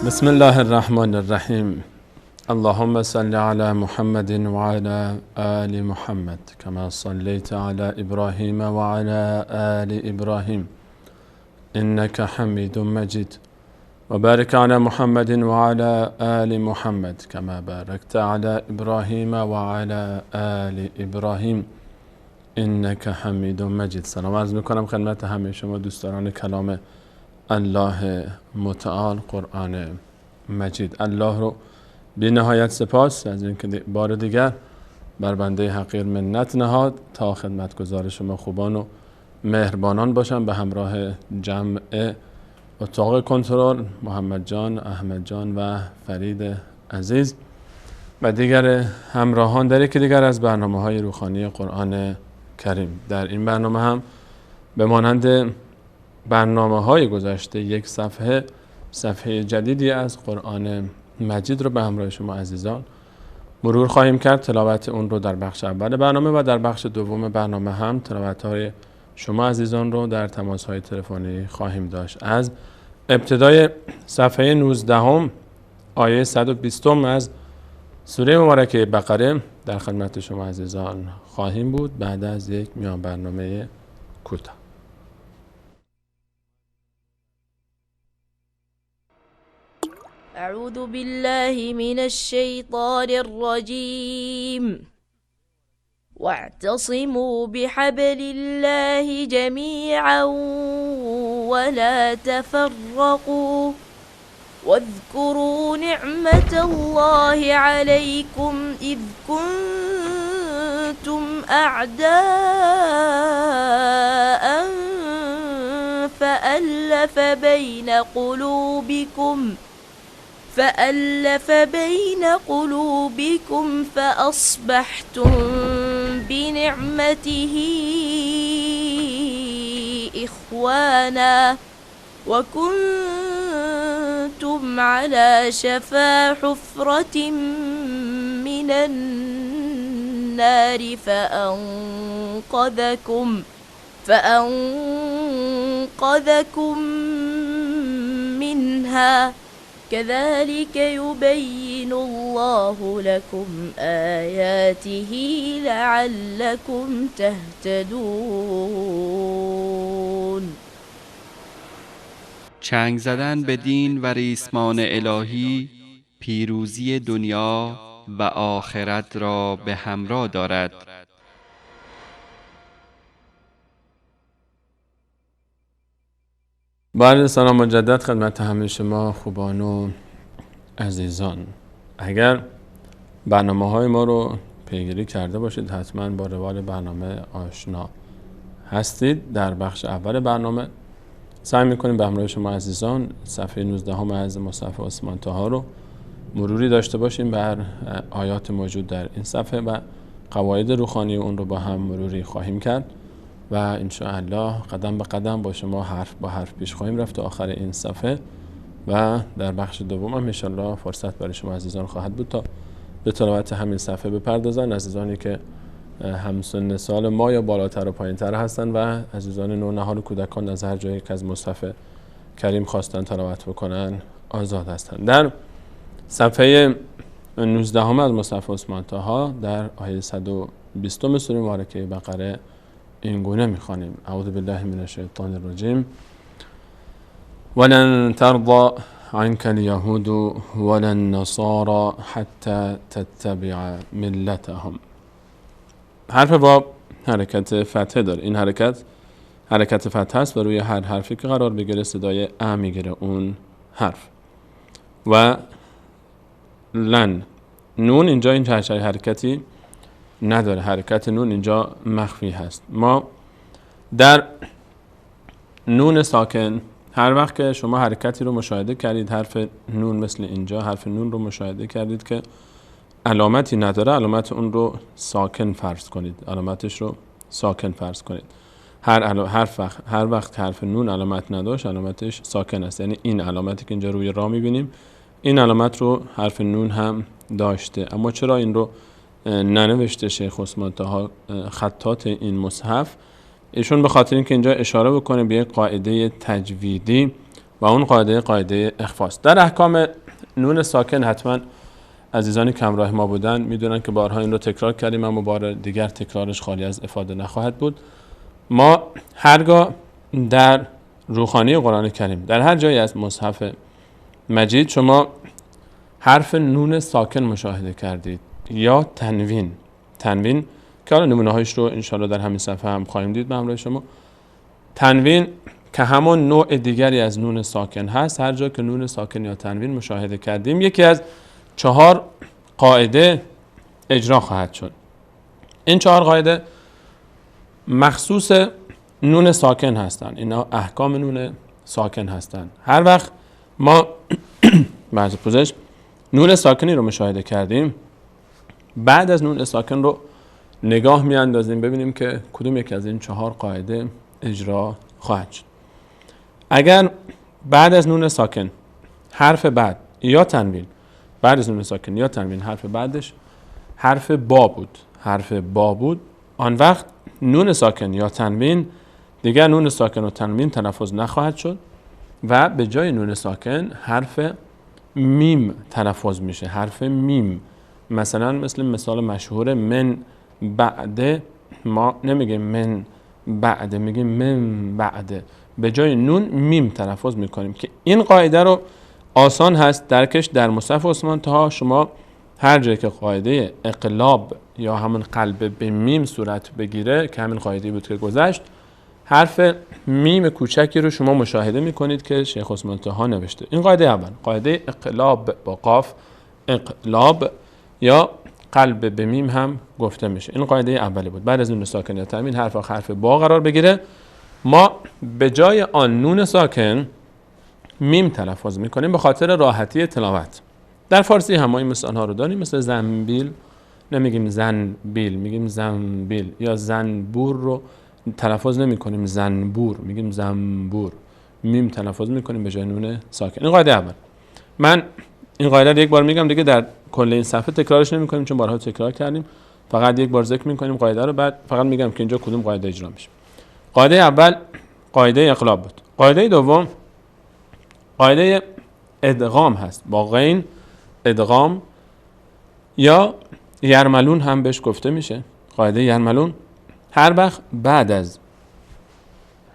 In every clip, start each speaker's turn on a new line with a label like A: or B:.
A: بسم الله الرحمن الرحیم. اللهم صل علی محمد وعلى آل محمد كما صليت على ابراهیم وعلى آل ابراهیم انك حمید مجید و بارک علی محمد وعلى آل محمد كما باركت على ابراهیم وعلى آل ابراهیم انك حمید مجید. سلام عرض میکنم خدمت همه شما دوستداران کلام الله متعال قرآن مجید. الله رو بی نهایت سپاس از اینکه بار دیگر بر بنده حقیر منت نهاد تا خدمتگزار شما خوبان و مهربانان باشم به همراه جمع اتاق کنترل محمد جان، احمد جان و فرید عزیز و دیگر همراهان در یکی دیگر از برنامه‌های روحانی قرآن کریم. در این برنامه هم به مانند برنامه‌های گذشته یک صفحه جدیدی از قرآن مجید رو به همراه شما عزیزان مرور خواهیم کرد. تلاوت اون رو در بخش اول برنامه و در بخش دوم برنامه هم تلاوت‌های شما عزیزان رو در تماس‌های تلفنی خواهیم داشت. از ابتدای صفحه 19 آیه 120 از سوره مبارکه بقره در خدمت شما عزیزان خواهیم بود بعد از یک میان برنامه کوتاه.
B: أعوذ بالله من الشيطان الرجيم واعتصموا بحبل الله جميعا ولا تفرقوا واذكروا نعمة الله عليكم إذ كنتم أعداء فألف بين قلوبكم فأصبحتم بنعمته إخوانا وكنتم على شفا حفرة من النار فأنقذكم منها كذلك يبين الله لكم آياته لعلكم تهتدون.
C: چنگ زدن به دین و ریسمان الهی پیروزی دنیا و آخرت را به همراه دارد.
A: بله، سلام مجدد خدمت همه شما خوبان و عزیزان. اگر برنامه‌های ما رو پیگیری کرده باشید حتما با روال برنامه آشنا هستید. در بخش اول برنامه سعی می‌کنیم به همراه شما عزیزان صفحه 19 از مصحف عثمان طه رو مروری داشته باشیم بر آیات موجود در این صفحه و قواعد روحانی اون رو با هم مروری خواهیم کرد و ان شاء الله قدم به قدم با شما حرف با حرف پیش خواهیم رفت تا آخر این صفحه و در بخش دوم هم ان شاء الله فرصت برای شما عزیزان خواهد بود تا به تلاوت همین صفحه بپردازن. عزیزانی که همسن سال ما یا بالاتر و پایینتر هستن و عزیزان نونهال و کودکان از هر جایی که از مصحف کریم خواستن تلاوت بکنن آزاد هستند. در صفحه 19 از مصحف عثمان طه در آیه 120 سوره مبارکه بقره این گونه میخوانیم: اعوذ بالله من الشیطان الرجیم ولن ترضى عنك اليهود ولا النصارى حتى تتبع ملتهم. حرف واو حرکت فتحه داره. این حرکت فتحه است و روی هر حرفی که قرار بگیره صدای ا میگیره اون حرف. و لن نون اینجا این حرکتی نداره، حرکت نون اینجا مخفی هست. ما در نون ساکن هر وقت که شما حرکتی رو مشاهده کردید، حرف نون مثل اینجا حرف نون رو مشاهده کردید که علامتی نداره، علامت اون رو ساکن فرض کنید، علامتش رو ساکن فرض کنید. هر وقت حرف نون علامت نداشت علامتش ساکن است. یعنی این علامتی که اینجا روی را میبینیم این علامت رو حرف نون هم داشته. اما چرا این رو ننوشته شیخ عثمان طه خطات این مصحف؟ ایشون به خاطر اینکه اینجا اشاره بکنه به یک قاعده تجویدی و اون قاعده اخفاست. در احکام نون ساکن حتما عزیزانی کمراه ما بودن میدونن که بارها این رو تکرار کردیم، اما بار دیگر تکرارش خالی از افاده نخواهد بود. ما هرگاه در روخانی قرآن کریم در هر جایی از مصحف مجید شما حرف نون ساکن مشاهده کردید یا تنوین که حالا نمونه هایش رو انشاءالله در همین صفحه هم خواهیم دید به همراه شما. تنوین که همون نوع دیگری از نون ساکن هست، هر جا که نون ساکن یا تنوین مشاهده کردیم یکی از 4 قاعده اجرا خواهد شد. این 4 قاعده مخصوص نون ساکن هستند، اینا احکام نون ساکن هستند. هر وقت ما بعض پوزش نون ساکنی رو مشاهده کردیم، بعد از نون ساکن رو نگاه میاندازیم ببینیم که کدوم یکی از این 4 قاعده اجرا خواهد شد. اگر بعد از نون ساکن حرف بعد یا تنوین، بعد از نون ساکن یا تنوین حرف بعدش حرف با بود، آن وقت نون ساکن یا تنوین دیگر نون ساکن و تنوین تلفظ نخواهد شد و به جای نون ساکن حرف میم تلفظ میشه. حرف میم مثلا مثال مشهور من بعد، ما نمیگه من بعد، میگه من بعد، به جای نون میم تلفظ میکنیم که این قاعده رو آسان هست درکش در مصحف عثمان طه. شما هر جایی که قاعده اقلاب یا همون قلب به میم صورت بگیره که همین قاعده بود که گذشت، حرف میم کوچکی رو شما مشاهده میکنید که شیخ عثمان طه نوشته. این قاعده اول، قاعده اقلاب با قاف، اقلاب یا قلب به میم هم گفته میشه. این قاعده اولی بود. بعد از نون ساکن یا تنوین حرف با قرار بگیره، ما به جای آن نون ساکن میم تلفظ میکنیم به خاطر راحتی تلاوت. در فارسی هم ما این مثال ها رو داریم، مثل زنبیل نمیگیم زنبیل، میگیم زنبیل، یا زنبور رو تلفظ نمی کنیم زنبور، میگیم زنبور، میم تلفظ میکنیم به جای نون ساکن. این قاعده اول. من این قاعده رو یک بار میگم دیگه در کل این صفحه تکرارش نمی کنیم چون بارها تکرار کردیم، فقط یک بار ذکر میکنیم قاعده رو، بعد فقط میگم که اینجا کدوم قاعده اجرا میشه. قاعده اول قاعده اقلاب بود. قاعده دوم قاعده ادغام هست، با غین ادغام یا یرملون هم بهش گفته میشه. قاعده یرملون هر وقت بعد از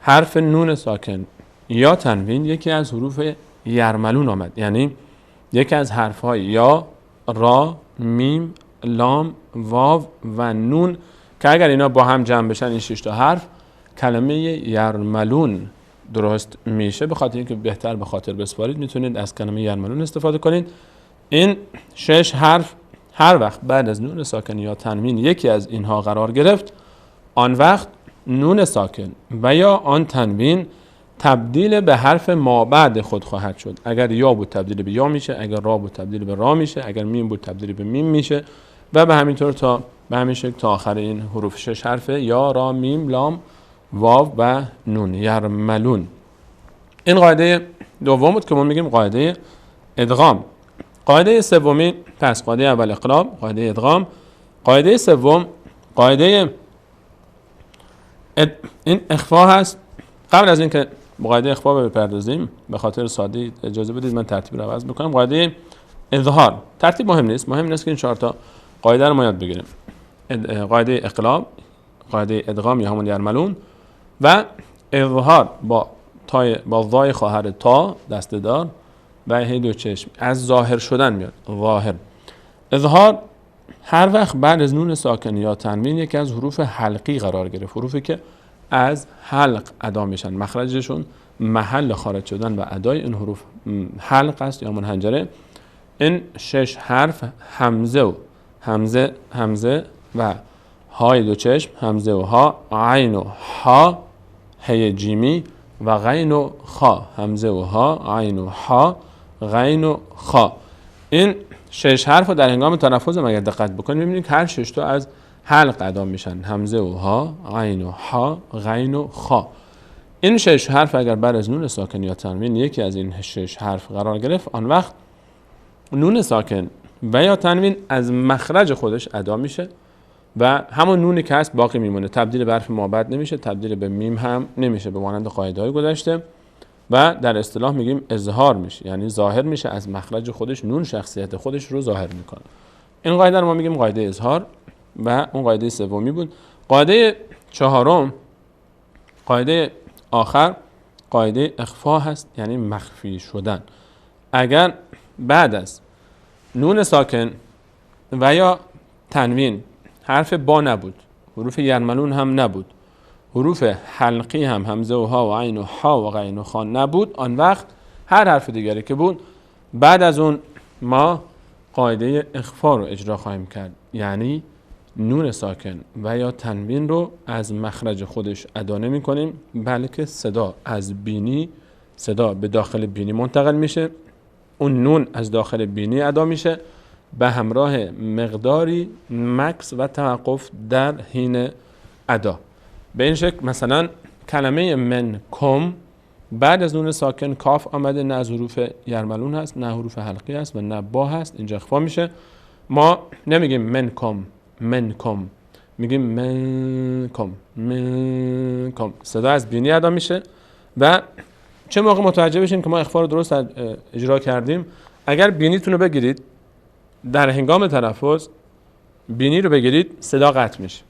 A: حرف نون ساکن یا تنوین یکی از حروف یرملون آمد، یعنی یکی از حرفهای یا، را، میم، لام، واو و نون که اگر اینا با هم جمع بشن این 6 تا حرف کلمه یرملون درست میشه. به خاطر اینکه بهتر به خاطر بسپارید میتونید از کلمه یرملون استفاده کنید. این 6 حرف هر وقت بعد از نون ساکن یا تنوین یکی از اینها قرار گرفت، آن وقت نون ساکن و یا آن تنوین تبدیل به حرف ما بعد خود خواهد شد. اگر یا بود تبدیل به یا میشه، اگر را بود تبدیل به را میشه، اگر میم بود تبدیل به میم میشه و به همین طور تا به همین شکل تا آخر این حروف 6 حرفه یا، را، میم، لام، واو و نون، یرملون. این قاعده دوم بود که ما میگیم قاعده ادغام. قاعده سومی، پس قاعده اول اقلاب، قاعده ادغام، قاعده سوم قاعده این اخفا هست. قبل از اینکه قاعده اخفا بپردازیم به خاطر سادگی اجازه بدید من ترتیب رو عوض بکنم. قاعده اظهار، ترتیب مهم نیست که این 4 تا قاعده رو ما یاد بگیریم. قاعده اقلاب، قاعده ادغام یا همون یرملون و اظهار با ضای خواهر تا دسته دار و هی 2 چشم از ظاهر شدن میاد. ظاهر اظهار هر وقت بعد از نون ساکن یا تنوین یکی از حروف حلقی قرار گرفت، حروفی که از حلق ادا میشن، مخرجشون محل خارج شدن و ادای این حروف حلق است یا منحنجره. این 6 حرف همزه و های 2 چشم، همزه و ها، عین و ها، هی جیمی و غین و خا، همزه و ها، عین و ها، غین و خا. این 6 حرف رو در هنگام تلفظ اگر دقت بکنید می‌بینید که هر 6 تا از حلق ادا میشن، همزه و ها، عین و ها، غین و خا. این 6 حرف اگر بعد از نون ساکن یا تنوین یکی از این 6 حرف قرار گرفت، آن وقت نون ساکن و یا تنوین از مخرج خودش ادا میشه و همون نونی که هست باقی میمونه، تبدیل به حرف ما بعد نمیشه، تبدیل به میم هم نمیشه به مانند قاعده‌های گذشته و در اصطلاح میگیم اظهار میشه، یعنی ظاهر میشه از مخرج خودش، نون شخصیت خودش رو ظاهر میکنه. این قاعده رو ما میگیم قاعده اظهار و اون قاعده سومی بود. قاعده چهارم، قاعده آخر، قاعده اخفا هست، یعنی مخفی شدن. اگر بعد از نون ساکن و یا تنوین حرف با نبود، حروف یرملون هم نبود، حروف حلقی هم همزه و ها و عین و ها و غین و خا نبود، آن وقت هر حرف دیگری که بود بعد از اون ما قاعده اخفا رو اجرا خواهیم کرد، یعنی نون ساکن و یا تنوین رو از مخرج خودش ادا نمی کنیم، بلکه صدا از بینی، صدا به داخل بینی منتقل میشه، اون نون از داخل بینی ادا میشه به همراه مقداری مکث و توقف در حین ادا. به این شکل مثلا کلمه من کم بعد از نون ساکن کاف آمده، نه از حروف یرملون هست، نه حروف حلقی هست و نه با هست، اینجا اخفا میشه. ما نمیگیم من کم، میگیم من کم. صدا از بینی ادا میشه و چه موقع متوجه بشین که ما اخفا رو درست اجرا کردیم؟ اگر بینیتون رو بگیرید در هنگام تلفظ، بینی رو بگیرید صدا قطع میشه،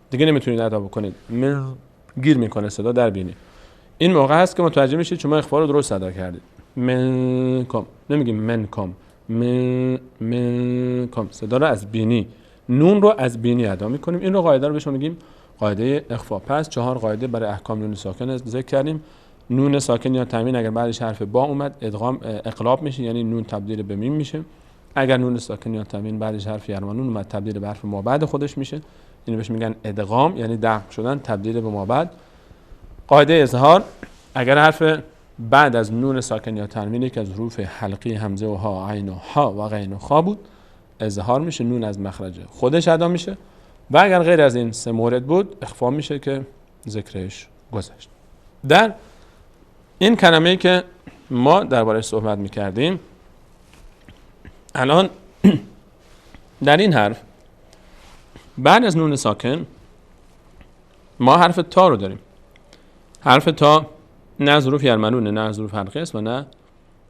A: دیگه نمیتونید ادا بکنید، گیر میکنه صدا در بینی. این موقع هست که متوجه میشید شما اخفا رو درست ادا کردید. من کم، نمیگیم من کم، من کم. صدا رو از بینی، نون رو از بینی ادا میکنیم. این رو قاعده رو بهش میگیم قاعده اخفا. پس 4 قاعده برای احکام نون ساکن ذکر کردیم. نون ساکن یا تنوین اگر بعدش حرف با اومد اقلاب میشه، یعنی نون تبدیل به میم میشه. اگر نون ساکن یا تنوین بعدش حرف یرملون اومد تبدیل به حرف ما بعد خودش میشه، اینو بهش میگن ادغام، یعنی دغم شدن، تبدیل به ما بعد. قاعده اظهار، اگر حرف بعد از نون ساکن یا تنوین که از حروف حلقی همزه و ها عین و ها و غین و خا بود اظهار میشه، نون از مخرج خودش ادا میشه. و اگر غیر از این 3 مورد بود اخفا میشه که ذکرش گذشت. در این کلمه‌ای که ما درباره‌اش صحبت میکردیم الان در این حرف بعد از نون ساکن ما حرف تا رو داریم. حرف تا نه از حروف یرملونه، نه از حروف حلقی است و نه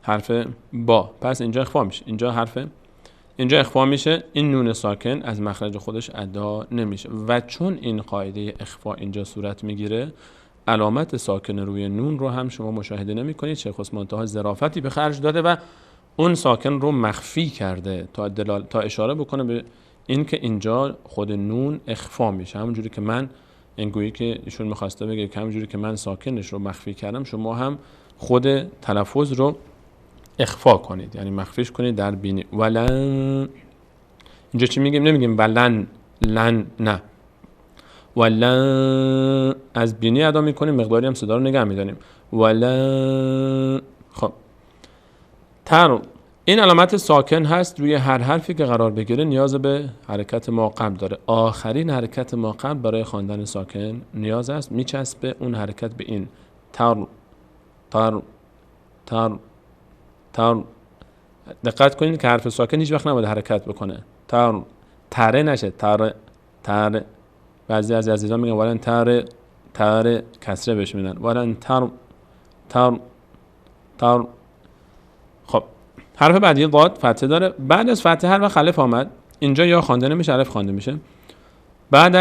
A: حرف با. پس اینجا اخفا میشه، اینجا اخفا میشه، این نون ساکن از مخرج خودش ادا نمیشه. و چون این قاعده اخفا اینجا صورت میگیره، علامت ساکن روی نون رو هم شما مشاهده نمی کنید. شیخ عثمان طه ظرافتی به خرج داده و اون ساکن رو مخفی کرده تا اشاره بکنه به این که اینجا خود نون اخفا میشه. همونجوری که من انگویی که ایشون میخواسته بگه که همونجوری که من ساکنش رو مخفی کردم، شما هم خود تلفظ رو اخفا کنید، یعنی مخفیش کنید در بینی. ولن، اینجا چی میگیم؟ نمیگیم ولن، لن، نه، ولن از بینی ادا میکنیم، مقداری هم صدا رو نگه میداریم. ولن. خب تر، این علامت ساکن هست روی هر حرفی که قرار بگیره نیاز به حرکت ما قبل داره. آخرین حرکت ما قبل برای خواندن ساکن نیاز است، میچسبه اون حرکت به این تر تر تر تر. دقت کنید که حرف ساکن هیچ وقت نباید حرکت بکنه، تر تره نشه، تر. بعضی از عزیزان میگن ولن تر کسره بهش میدن، ولن تر. خب حرف بعدی ضاد فتحه داره. بعد از فتحه هر وقت الف آمد اینجا یا خوانده نمیشه، الف خوانده میشه. بعد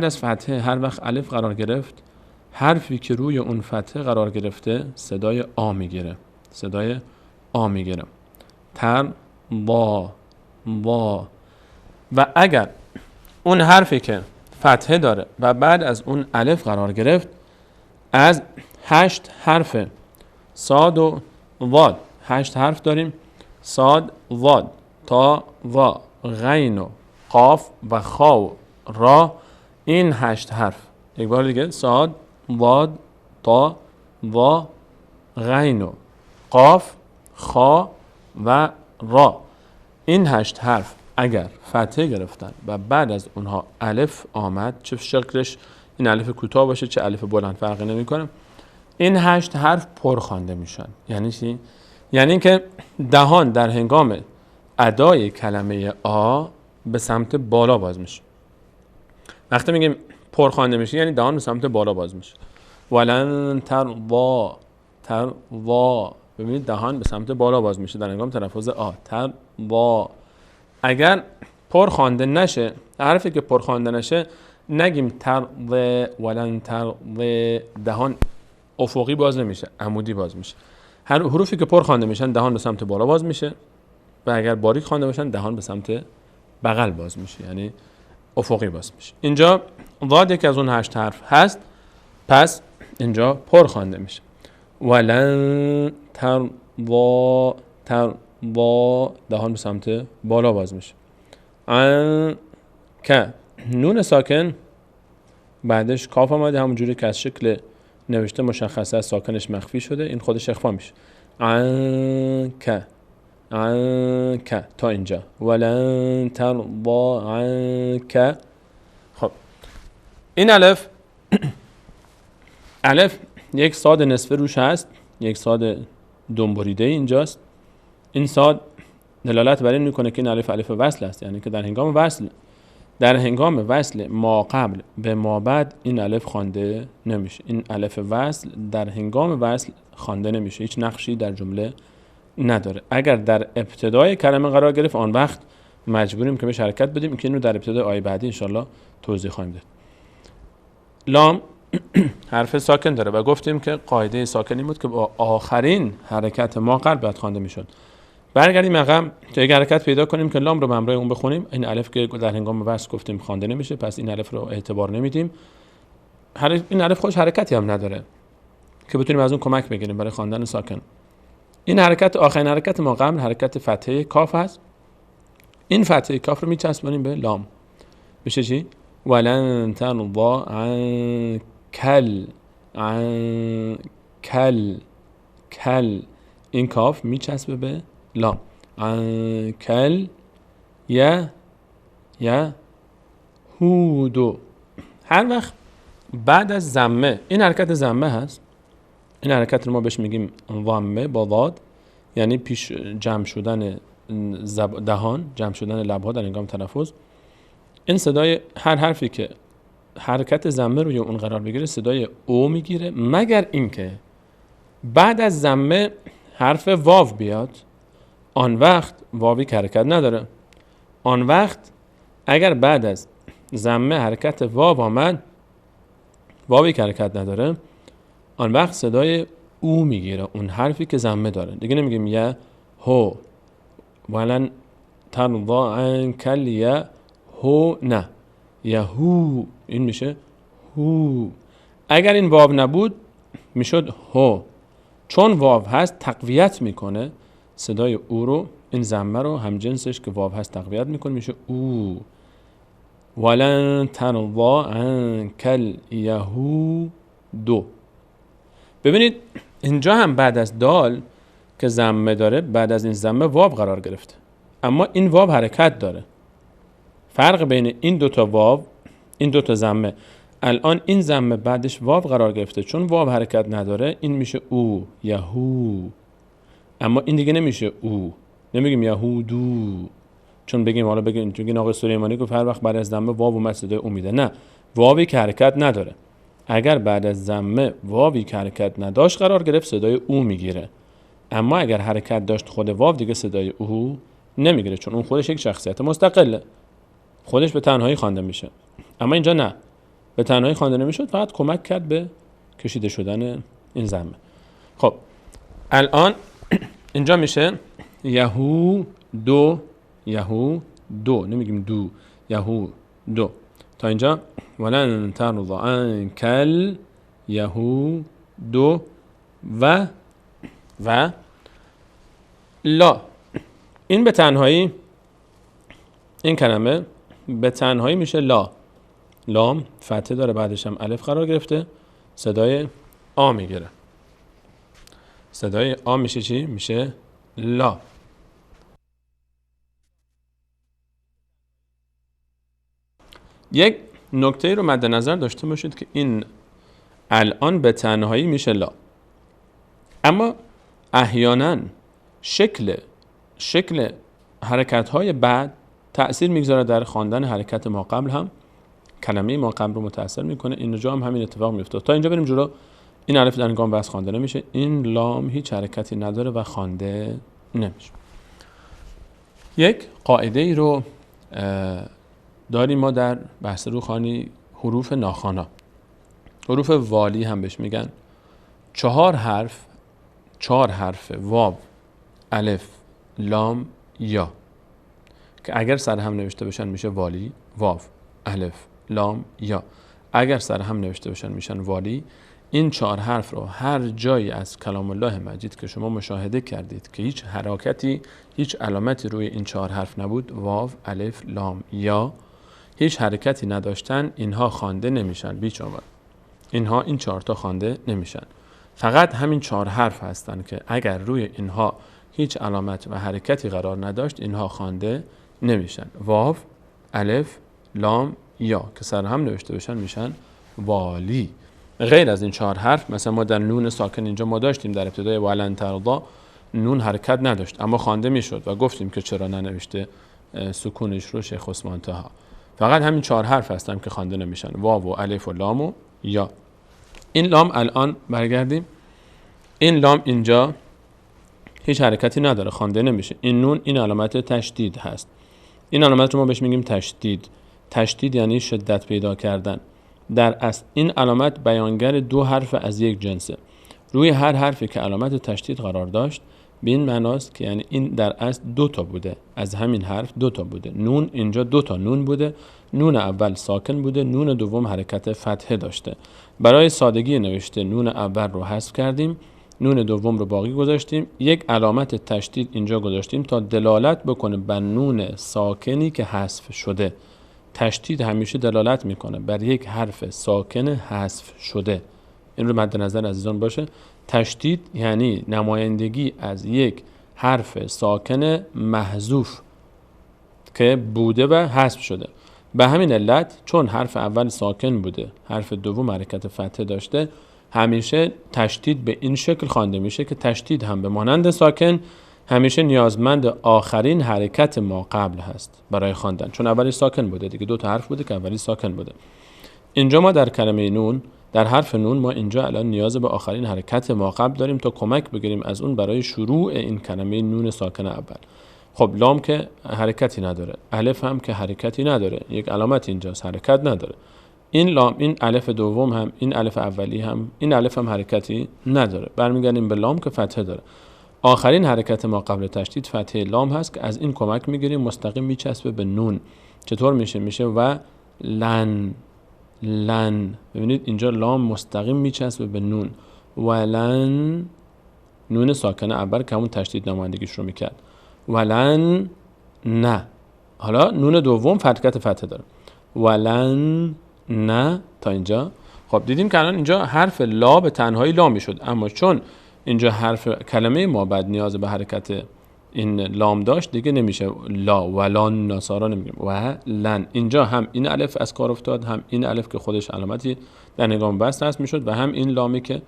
A: از فتحه هر وقت الف قرار گرفت، حرفی که روی اون فتحه قرار گرفته صدای آ میگیره. تر با. و اگر اون حرفی که فتحه داره و بعد از اون الف قرار گرفت، از 8 حرف صاد و ضاد، 8 حرف داریم: صاد، ضاد، تا، ظا، غین و قاف و خا و را. این 8 حرف، یک بار دیگه: صاد، ضاد، تا، ظا، غین و قاف، خا و را. این 8 حرف اگر فتحه گرفتن و بعد از اونها الف آمد، چه شکلش، این الف کوتاه باشه چه الف بلند فرقی نمیکنه، این 8 حرف پر خوانده میشن. یعنی چی؟ یعنی اینکه دهان در هنگام ادای کلمه آ به سمت بالا باز میشه. وقتی میگیم پر خوانده میشه یعنی دهان به سمت بالا باز میشه. ولن ترضا، تروا. ببینید دهان به سمت بالا باز میشه در هنگام تلفظ آ. تروا. اگر پر خوانده نشه، حرفی که پر خوانده نشه نگیم تروا ولن تروا، دهان افقی باز نمیشه، عمودی باز میشه. هر حروفی که پر خوانده میشن دهان به سمت بالا باز میشه و اگر باریک خوانده باشن دهان به سمت بغل باز میشه، یعنی افقی باز میشه. اینجا ضاد یکی از اون 8 حرف هست، پس اینجا پر خوانده میشه. ولن تروا، تروا دهان به سمت بالا باز میشه. که نون ساکن بعدش کاف آمده، همونجوری که از شکل نوشته مشخصه از ساکنش مخفی شده، این خودش اخفا میشه. که عنک تا اینجا. ولن ترضا عنک. خب این الف الف یک صاد نصفه روش هست، یک صاد دنبریده اینجاست. این صاد دلالت بر این میکنه که این الف الف وصل است، یعنی که در هنگام وصل ما قبل به ما بعد این الف خوانده نمیشه. این الف وصل در هنگام وصل خوانده نمیشه، هیچ نقشی در جمله نداره. اگر در ابتدای کلمه قرار گرفت آن وقت مجبوریم که بهش حرکت بدیم، که اینو در ابتدای آیه بعدی انشالله توضیح خواهیم داد. لام حرف ساکن داره و گفتیم که قاعده ساکنی بود که با آخرین حرکت ما قبل باید خوانده میشد. برگردیم عقب تا یک حرکت پیدا کنیم که لام رو به همراه اون بخونیم. این الف که در هنگام وصل گفتیم خوانده نمیشه، پس این الف رو اعتبار نمیدیم. این الف خودش حرکتی هم نداره که بتونیم از اون کمک بگیریم برای خواندن ساکن. این حرکت آخرین حرکت ما قبل حرکت فتحه کاف هست. این فتحه کاف رو میچسبونیم به لام، میشه چی؟ ولن ترضا عنکل، عنکل، کل. این کاف میچسبه به لام. عنکل یا هودو. هر وقت بعد از ضمه، این حرکت ضمه هست، این حرکت رو ما بهش میگیم ضمه با ضاد، یعنی پیش جمع شدن دهان، جمع شدن لبها در هنگام تلفظ. این صدای هر حرفی که حرکت ضمه روی اون قرار بگیره صدای او میگیره، مگر اینکه بعد از ضمه حرف واو بیاد، آن وقت واوی که حرکت نداره. آن وقت اگر بعد از ضمه حرکت واو آمد، واوی که حرکت نداره، آن وقت صدای او میگیره، اون حرفی که ضمه داره. دیگه نمیگیم یا هو، ولن ترضا عنک یا هو، نه، یا هو. این میشه هو. اگر این واو نبود میشد هو. چون واو هست تقویت میکنه صدای او رو، این ضمه رو هم جنسش که واو هست تقویت میکنه، میشه او. ولن ترضا عنک یهود. ببینید اینجا هم بعد از دال که ضمه داره، بعد از این ضمه واو قرار گرفته، اما این واو حرکت داره. فرق بین این دوتا واو، این دوتا ضمه، الان این ضمه بعدش واو قرار گرفته، چون واو حرکت نداره این میشه او، یهو. اما این دیگه نمیشه او، نمیگیم یهودو، چون بگیم حالا بگیم آقای سلیمانی گفت هر وقت بعد از ضمه واو اومد صدای او میده. نه، واوی که حرکت نداره. اگر بعد از ضمه واوی که حرکت نداشت قرار گرفت صدای او میگیره، اما اگر حرکت داشت خود واو دیگه صدای او نمیگیره، چون اون خودش یک شخصیت مستقله، خودش به تنهایی خوانده میشه. اما اینجا نه، به تنهایی خوانده نمیشد، فقط کمک کرد به کشیده شدن این ضمه. خب الان اینجا میشه یهو دو، یهو دو، نمیگیم دو، یهو دو. تا اینجا ولن ترضا عنک یهود و لا. این به تنهایی، این کلمه به تنهایی میشه لا. لام فتحه داره، بعدش هم الف قرار گرفته، صدای آ میگیره. صدای آ میشه چی؟ میشه لا. یک نکته رو مد نظر داشته باشید که این الان به تنهایی میشه لا، اما احیانا شکل حرکت های بعد تأثیر میگذاره در خواندن حرکت ما قبل، هم کلمه ما قبل رو متأثر میکنه. این جا هم همین اتفاق میفته. تا اینجا بریم جلو این الف در هنگام بحث خوانده نمیشه. این لام هیچ حرکتی نداره و خوانده نمیشه. یک قاعده ای رو داریم ما در بحث روخوانی، حروف ناخوانا، حروف والی هم بهش میگن. 4 حرف واو، الف، لام، یا که اگر سر هم نوشته بشن میشه والی، واو، الف، لام، یا. اگر سر هم نوشته بشن میشن والی. این 4 حرف رو هر جایی از کلام الله مجید که شما مشاهده کردید که هیچ حرکتی، هیچ علامتی روی این 4 حرف نبود، واو، الف، لام، یا، هیچ حرکتی نداشتن، اینها خوانده نمیشن. بیچاره اینها، این 4 تا خوانده نمیشن. فقط همین 4 حرف هستن که اگر روی اینها هیچ علامت و حرکتی قرار نداشت، اینها خوانده نمیشن. واو، الف، لام، یا که سر هم نوشته بشن میشن والی. غیر از این 4 حرف، مثلا ما در نون ساکن اینجا ما داشتیم در ابتدای ولن ترضا نون حرکت نداشت اما خوانده میشد و گفتیم که چرا ننوشته سکونش رو شیخ عثمان طه. فقط همین 4 حرف هستن که خوانده نمیشن، واو و الف و لام و یا. این لام الان برگردیم، این لام اینجا هیچ حرکتی نداره، خوانده نمیشه. این نون، این علامت تشدید هست. این علامت رو ما بهش میگیم تشدید. تشدید یعنی شدت پیدا کردن. در اصل این علامت بیانگر 2 حرف از یک جنسه. روی هر حرفی که علامت تشدید قرار داشت به این معناست که یعنی این در اصل 2 تا بوده، از همین حرف 2 تا بوده. نون اینجا 2 تا نون بوده، نون اول ساکن بوده، نون دوم حرکت فتحه داشته. برای سادگی نوشته نون اول رو حذف کردیم، نون دوم رو باقی گذاشتیم، یک علامت تشدید اینجا گذاشتیم تا دلالت بکنه بر نون ساکنی که حذف شده. تشدید همیشه دلالت میکنه بر یک حرف ساکن حذف شده. این رو مد نظر عزیزان باشه. تشدید یعنی نمایندگی از یک حرف ساکن محذوف که بوده و حذف شده. به همین علت چون حرف اول ساکن بوده، حرف دوم حرکت فتحه داشته، همیشه تشدید به این شکل خوانده میشه که تشدید هم به مانند ساکن همیشه نیازمند آخرین حرکت ما قبل هست برای خواندن، چون اولی ساکن بوده دیگه، 2 تا حرف بوده که اولی ساکن بوده. اینجا ما در کلمه نون، در حرف نون ما اینجا الان نیاز به آخرین حرکت ما قبل داریم تا کمک بگیریم از اون برای شروع این کلمه نون ساکن اول. خب لام که حرکتی نداره، الف هم که حرکتی نداره، یک علامت اینجاست، حرکت نداره. این لام، این الف دوم هم، این الف اولی هم، این الف هم حرکتی نداره. برمیگردیم به لام که فتحه داره. آخرین حرکت ما قبل تشدید فتحه لام هست که از این کمک میگیریم مستقیم میچسبه به نون. چطور میشه؟ میشه و لن. لن، ببینید اینجا لام مستقیم میچسبه به نون. ولن، نون ساکنه اول که همون تشدید نمایندگیش رو میکرد. ولن نه. حالا نون دوم حرکت فتحه داره. ولن نه تا اینجا. خب دیدیم که الان اینجا حرف لا به تنهایی لا میشد، اما چون اینجا حرف کلمه ما بعد نیاز به حرکت این لام داشت دیگه نمیشه لا. ولان نصارا نمیگیم. و لن، اینجا هم این الف از کار افتاد، هم این الف که خودش علامتی در نگام بست هست میشد و هم این لامی که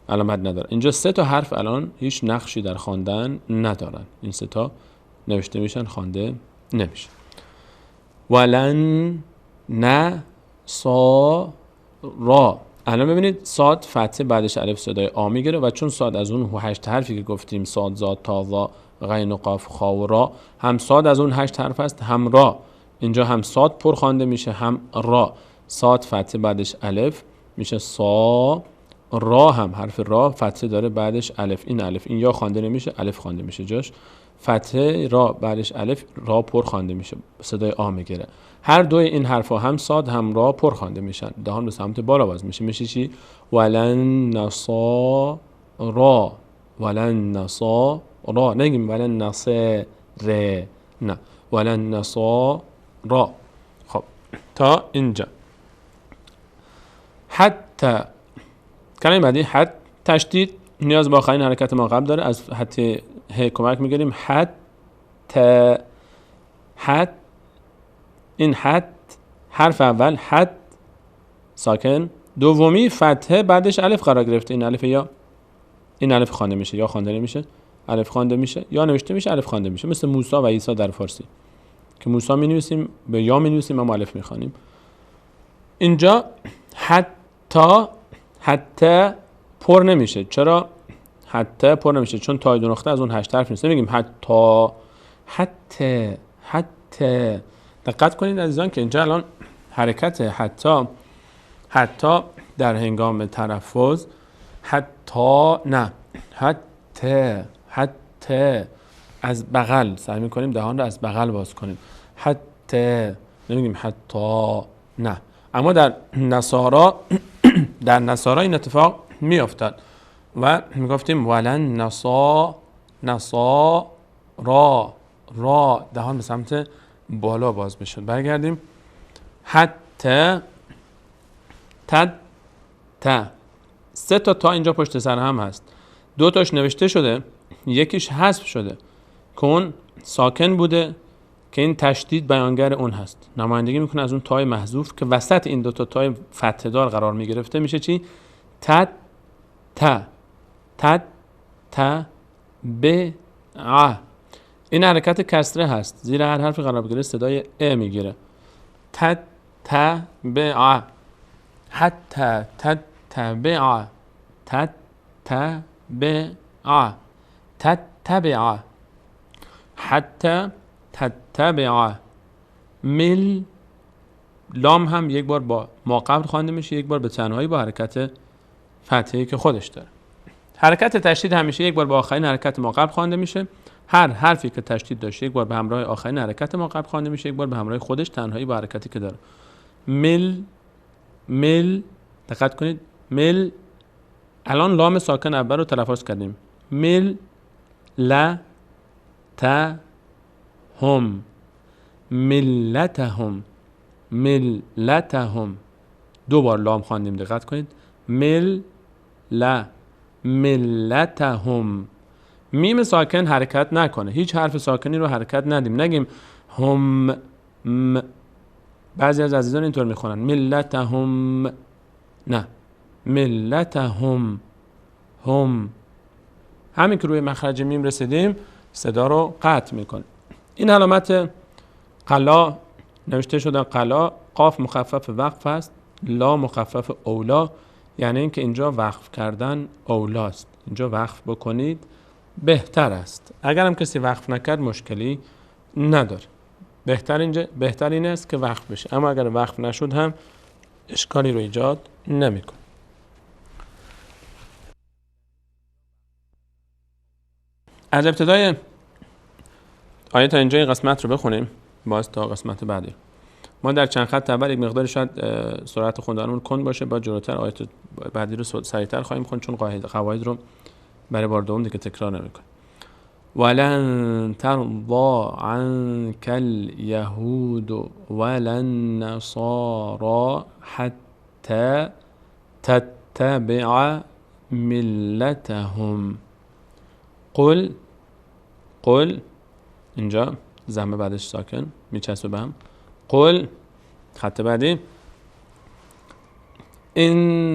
A: علامت نداره. اینجا 3 تا حرف الان هیچ نقشی در خواندن ندارن، این 3 تا نوشته میشن، خوانده نمیشه. ولن نه صا را. الان ببینید صاد فتحه بعدش الف صدای آ میگیره و چون صاد از اون 8 حرفی که گفتیم صاد، زاد، تا، ظا، غین و قاف، خا و را، هم صاد از اون 8 حرف است هم را. اینجا هم صاد پر خوانده میشه هم را. صاد فتحه بعدش الف میشه صا. را هم حرف را فتحه داره بعدش الف. این الف، این یا خوانده نمیشه، الف خوانده میشه جاش. فتحه را بعدش الف، را پر خوانده میشه، صدای آ میگیره. هر دوی این حرفا هم صاد هم را پر خوانده میشن، دهان به سمت بالا باز میشه. میشه چی؟ ولن نصا را. ولن نصا را، نگیم ولن نصا ر، نه، ولن نصا را. خب تا اینجا. حتی کلمه بعدی حد، تشدید نیاز به آخرین حرکت ما قبل داره، از حتی ه کمک میگیریم. حتی، حد، این حد حرف اول حد ساکن، دومی فتحه بعدش الف قرار گرفته. این الف یا، این الف خوانده میشه یا خوانده نمیشه، الف خوانده میشه یا نوشته میشه، الف خوانده میشه. مثل موسی و عیسی در فارسی که موسی می نویسیم به یا می نویسیم اما الف میخوانیم. اینجا حتی، حتی پر نمیشه. چرا حتی پر نمیشه؟ چون تای دو نقطه از اون 8 حرف نیست. نمیگیم حتی. دقت کنید عزیزان که اینجا الان حرکت حتی در هنگام تلفظ حتی نه، حتی از بغل سعی میکنیم دهان رو از بغل باز کنیم. حتی نمیگیم حتی نه. اما در نصارا این اتفاق میافتد و میگفتیم ولن نصا را دهان به سمت بالا باز بشه. برگردیم. حتی تا 3 تا اینجا پشت سر هم هست. 2 تاش نوشته شده، یکیش حذف شده که اون ساکن بوده که این تشدید بیانگر اون هست. نمایندگی میکنه از اون تای محذوف که وسط این 2 تا تای فتحه دار قرار میگرفته. میشه چی؟ ب این حرکت کسره هست، زیر هر حرفی قرار بگیره صدای ا میگیره. تتبع حتی تتبع حتی تتبع مل. لام هم یک بار با ما قبل خوانده میشه، یک بار به تنهایی با حرکت فتحه‌ای که خودش داره. حرکت تشدید همیشه یک بار با آخرین حرکت ما قبل خوانده میشه. هر حرفی که تشدید داشته یک بار به همراه آخرین حرکت ما قبل خوانده میشه، یک بار به همراه خودش تنهایی با حرکتی که داره. مل دقت کنید. مل الان لام ساکن اول رو تلفظ کردیم. مل لا تا هم ملتهم 2 بار لام خواندیم. دقت کنید. ملتهم. میم ساکن حرکت نکنه. هیچ حرف ساکنی رو حرکت ندیم. نگیم هم بعضی از عزیزان اینطور میخونن ملتهم. نه، ملتهم هم. همین که روی مخرج میم رسیدیم صدا رو قطع میکنه. این علامت قلا نوشته شده. قلا قاف مخفف وقف است، لا مخفف اولا، یعنی اینکه اینجا وقف کردن اولاست. اینجا وقف بکنید بهتر است. اگر هم کسی وقف نکرد مشکلی نداره. بهتر این است که وقف بشه، اما اگر وقف نشد هم اشکالی رو ایجاد نمیکنه. از ابتدای آیه تا اینجا این قسمت رو بخونیم باز تا قسمت بعدی. ما در چند خط اول یک مقدار شاید سرعت خوندنمون کند باشه، با جلوتر آیات بعدی رو سریعتر خواهیم خوند چون قواعد رو برای بار دوم دیگه تکرار نمی‌کنیم. ولن ترضى عنك اليهود ولا النصارى حتى تتبع ملتهم. قل اینجا ضمه بعدش ساکن میچسبه به هم. قل خط بعدی ان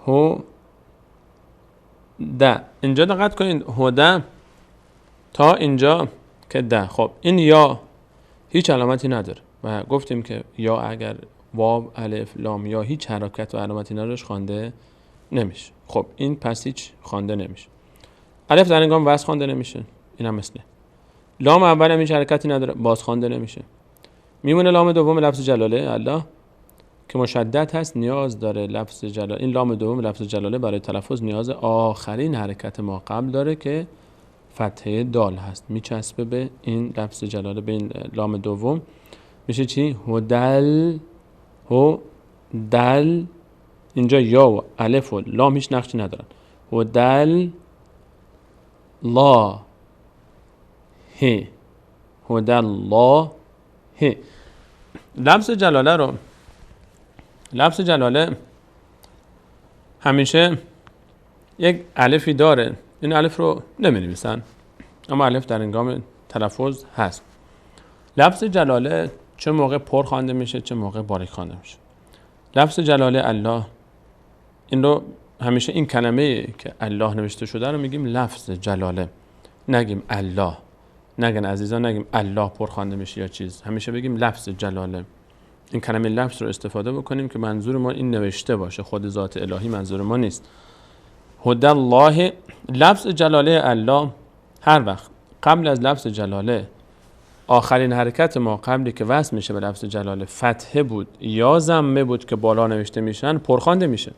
A: هو ده. اینجا دقت کنید هده تا اینجا که ده. خب این یا هیچ علامتی نداره و گفتیم که یا اگر واو الف لام یا هیچ حرکت و علامتی نداشت خوانده نمیشه. خب این پس هیچ خوانده نمیشه. الف در هنگام وصل خوانده نمیشه، این هم مثله. لام اول هم هیچ حرکتی نداره، باز خوانده نمیشه. میمونه لام دوم لفظ جلاله الله که مشدد هست، نیاز داره لفظ جلاله. این لام دوم لفظ جلاله برای تلفظ نیاز آخرین حرکت ما قبل داره که فتحه دال هست، میچسبه به این لفظ جلاله، به این لام دوم. میشه چی؟ هدل. اینجا یا و الف و لام هیچ نقشی ندارن. هدل لا هی. هدل لا هی. لفظ جلاله همیشه یک الفی داره. این الف رو نمی‌نویسن اما الف در هنگام تلفظ هست. لفظ جلاله چه موقع پر خوانده میشه چه موقع باریک خوانده میشه. لفظ جلاله الله، این رو همیشه این کلمه که الله نوشته شده رو میگیم لفظ جلاله، نگیم الله، نگن عزیزان، نگیم الله پرخوانده میشه یا چیز، همیشه بگیم لفظ جلاله. این کلمه لفظ رو استفاده بکنیم که منظور ما این نوشته باشه، خود ذات الهی منظور ما نیست. هدی الله، لفظ جلاله الله هر وقت قبل از لفظ جلاله آخرین حرکت ما قبلی که وصل میشه به لفظ جلاله فتحه بود یا ضمه بود که بالا نوشته میشن پرخوانده میشه.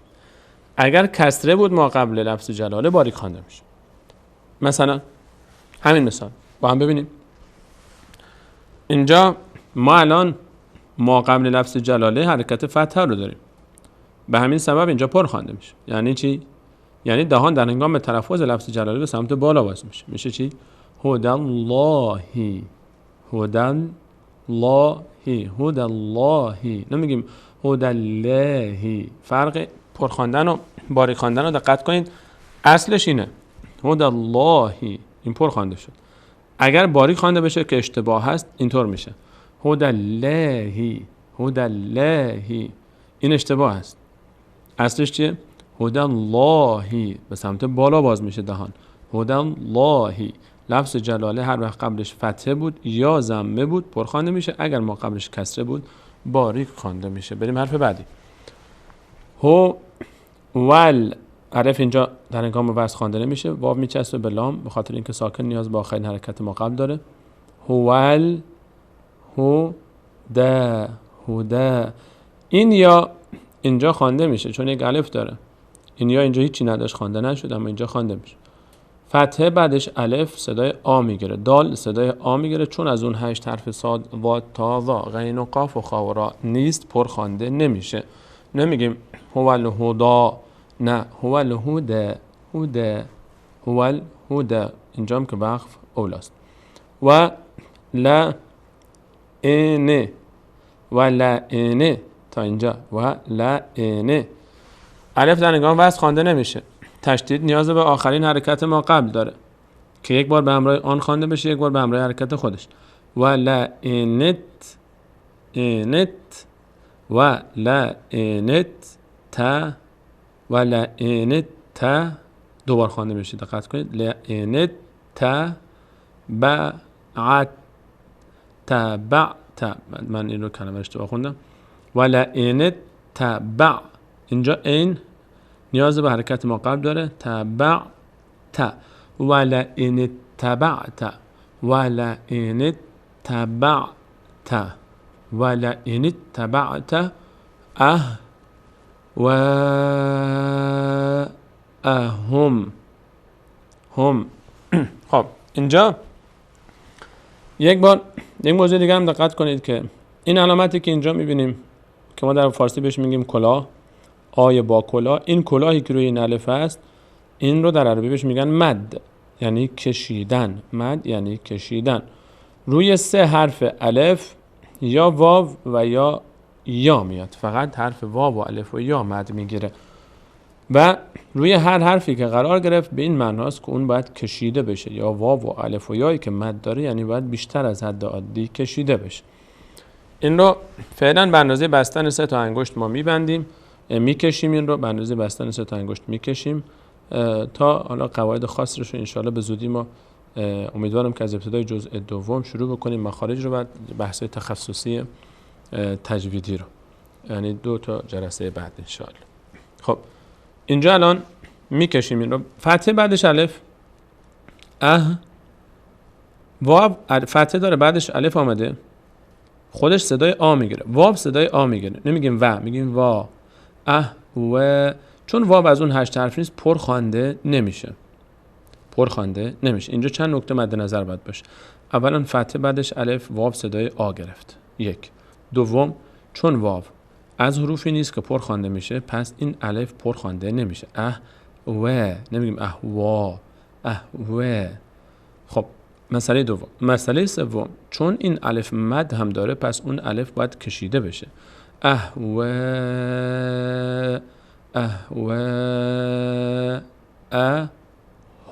A: اگر کسره بود ما قبل لفظ جلاله باریک خوانده میشه. مثلا همین مثال با هم ببینیم. اینجا ما الان ما قبل لفظ جلاله حرکت فتحه رو داریم، به همین سبب اینجا پر خوانده میشه. یعنی چی؟ یعنی دهان در هنگام تلفظ لفظ جلاله به سمت بالا باز میشه. میشه چی؟ هدی الله، هدی الله، هدی الله. نمیگیم هدی الله. فرق پر خواندن و باریک خواندن رو دقت کنید. اصلش اینه هدی الله، این پر خوانده شد. اگر باریک خوانده بشه که اشتباه هست اینطور میشه هدی الله، هدی الله. این اشتباه است. اصلش چیه؟ هدی الله، به سمت بالا باز میشه دهان. هدی الله. لفظ جلاله هر وقت قبلش فتحه بود یا ضمه بود پرخوانده میشه، اگر ما قبلش کسره بود باریک خوانده میشه. بریم حرف بعدی. هو ول، الف اینجا در هنگام وصل خوانده نمیشه، واو میچسبه به لام به خاطر اینکه ساکن نیاز به آخرین حرکت ما قبل داره. هوال، هدا، هدا. این یا اینجا خوانده میشه چون یک الف داره. این یا اینجا هیچی نداشت خوانده نشد، اما اینجا خوانده میشه. فتحه بعدش الف صدای آ میگیره، دال صدای آ میگیره، چون از اون 8 حرف صاد و تا و غین و قاف و خا و را نیست پر خوانده نمیشه. نمیگیم هو الهدا، نه هو الهدا، هدا، هو الهدا. اینجا هم که وقف اولاست. و لا اینه، و لا اینه تا اینجا، و لا اینه. الف در هنگام وصل خوانده نمیشه، تشدید نیاز به آخرین حرکت ما قبل داره که یک بار به همراه آن خوانده بشه، یک بار به همراه حرکت خودش. و لا اینت، اینت، و لا اینت تا، و لا اینت تا دوبار خوانده میشه. دقت کنید. لا اینت تا بعد، تبع، من این رو کلمه اشتباه خوندم. و لا اینت تبع، اینجا این نیاز به حرکت ما قبل داره. تبع تا، ولا این تبعت، ولا این تبعت، ولا این تبعت و هم. خب اینجا یک موضوع دیگه هم دقت کنید که این علامتی که اینجا میبینیم که ما در فارسی بهش میگیم کلاه، آیه با کلاه، این کلاهی که روی این الف هست این رو در عربی بهش میگن مد، یعنی کشیدن. مد یعنی کشیدن. روی 3 حرف الف یا واو و یا میاد، فقط حرف واو و الف و یا مد میگیره و روی هر حرفی که قرار گرفت به این معناست که اون باید کشیده بشه. یا واو و الف و یایی که مد داره یعنی باید بیشتر از حد عادی کشیده بشه. این رو فعلا به اندازه بستن 3 تا انگشت ما میبندیم، میکشیم. این رو به اندازه بستن 3 تا انگشت میکشیم تا حالا قواعد خاص رو انشالله به زودی ما امیدوارم که از ابتدای جزء دوم شروع بکنیم مخارج رو و بحث تخصصی تجویدی رو، یعنی 2 تا جلسه بعد انشالله. خب اینجا الان میکشیم این رو. فتحه بعدش الف، واو فتحه داره بعدش الف آمده، خودش صدای آ میگیره. واو صدای آ میگیره، نمیگیم و، میگیم وا. و چون واو از اون 8 حرف نیست پر خوانده نمیشه. اینجا چند نکته مد نظر باید باشه. اولا فتحه بعدش الف، واو صدای آ گرفت. 1. دوم چون واو از حروفی نیست که پر خوانده میشه، پس این الف پر خوانده نمیشه. و نمیگیم وا، و. خب مسئله دوم. مسئله سوم چون این الف مد هم داره، پس اون الف باید کشیده بشه. و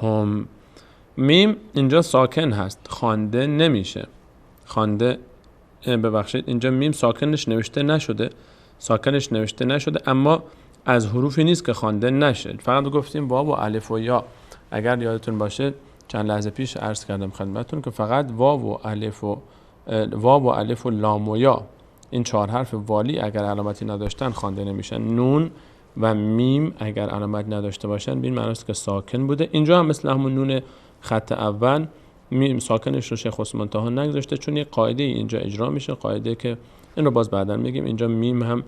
A: هم. میم اینجا ساکن هست، خوانده نمیشه. ببخشید اینجا میم ساکنش نوشته نشده، اما از حروفی نیست که خوانده نشه. فقط گفتیم واو و الف و یا. اگر یادتون باشه چند لحظه پیش عرض کردم خدمتتون که فقط واو و الف و لام و یا این 4 حرف والی اگر علامتی نداشتن خوانده نمیشن. نون و میم اگر علامت نداشته باشن بین معنی است که ساکن بوده. اینجا هم مثل همون نون خط اول میم ساکنش رو شیخ عثمان طه نگذاشته، چون یه قاعده اینجا اجرا میشه، قاعده که این رو باز بعداً میگیم. اینجا میم هم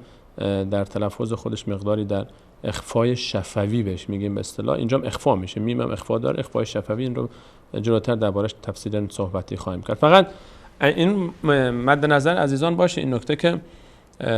A: در تلفظ خودش مقداری در اخفای شفوی بهش میگیم به اصطلاح، اینجا هم اخفا میشه، میم هم اخفا داره، اخفای شفوی. این رو جلوتر دربارش تفصیلا صحبتی خواهیم کرد. فقط این مد نظر عزیزان باشه این نکته که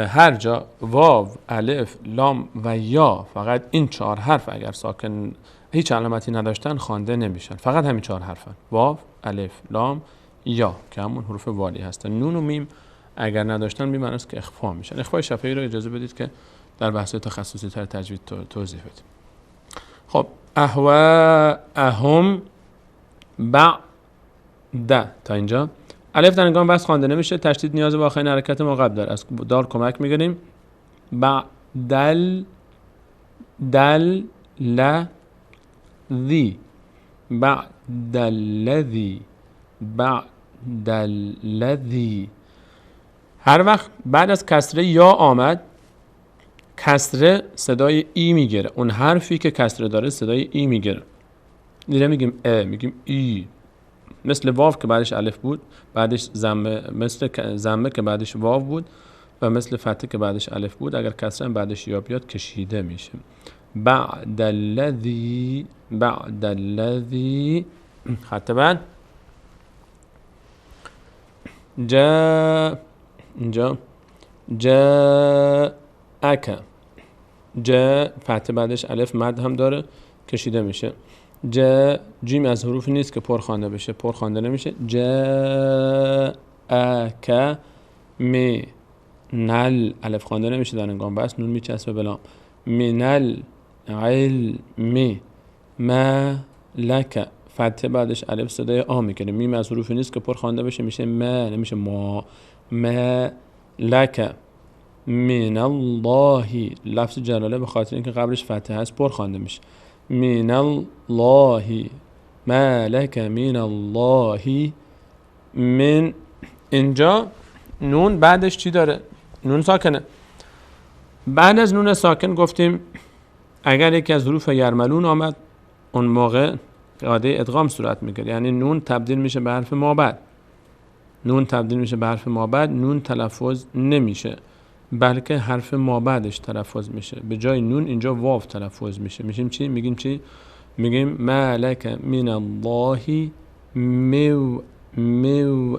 A: هر جا واو، الف، لام و یا، فقط این 4 حرف اگر ساکن هیچ علامتی نداشتن خوانده نمیشن. فقط همین 4 حرفن: واو، الف، لام، یا که همون حروف والی هستن. نون و میم اگر نداشتن بی معنی است که اخفا میشن. اخفای شفوی رو اجازه بدید که در بحث تخصصی تر تجوید توضیح بدیم. خب اهوا، اهم، بعد تا اینجا الف در هنگام بحث خوانده نمیشه، تشدید نیاز به آخرین حرکت ما قبل داره. از دال کمک میگیریم. بعدل، دل، ل، ذی، بعدالذی، بعدالذی. هر وقت بعد از کسره یا آمد، کسره صدای ای میگیره. اون حرفی که کسره داره صدای ای میگیره. دیگه میگیم ا، میگیم ای. مثل واو که بعدش الف بود، بعدش ضمه، مثل ضمه که بعدش واو بود و مثل فتحه که بعدش الف بود. اگر کسره بعدش یا بیاد کشیده میشه. بعد الذی، بعد الذی. خط بعد جا، اینجا جاءک، جا فتحه بعدش الف مد هم داره کشیده میشه. جا، جیم از حروف نیست که پر خوانده بشه، پر خوانده نمیشه. جاءک، می، نل، الف خوانده نمیشه در هنگام بس، نون میچسبه بلام. منل علم، ما لک، فتحه بعدش الف صدای آ میکنه. میم از حروف نیست که پر خوانده بشه، میشه ما، نمیشه ما. ما لک من الله، لفظ جلاله به خاطر اینکه قبلش فتحه هست پر خوانده میشه. من الله، ما لک من الله. من، اینجا نون بعدش چی داره؟ نون ساکنه. بعد از نون ساکن گفتیم اگر یکی از حروف یرملون آمد اون موقع قاعده ادغام صورت میگیره، یعنی نون تبدیل میشه به حرف مابعد. نون تبدیل میشه به حرف مابعد، نون تلفظ نمیشه بلکه حرف مابعدش تلفظ میشه. به جای نون اینجا واو تلفظ میشه. میشیم چی؟ میگیم چی؟ میگیم ما لک من الله مو، مو.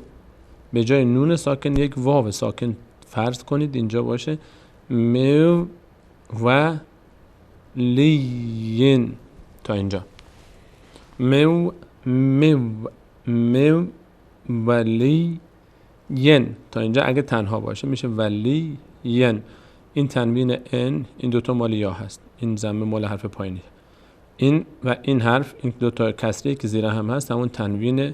A: به جای نون ساکن یک واو ساکن فرض کنید اینجا باشه. مو و لین تا اینجا. مو، مو، مو ولی ین تا اینجا. اگه تنها باشه میشه ولی ین. این تنوین ان، این دوتا مال یا هست، این ضمه مال حرف پایینی. این و این حرف، این دوتا کسری که زیر هم هست همون تنوین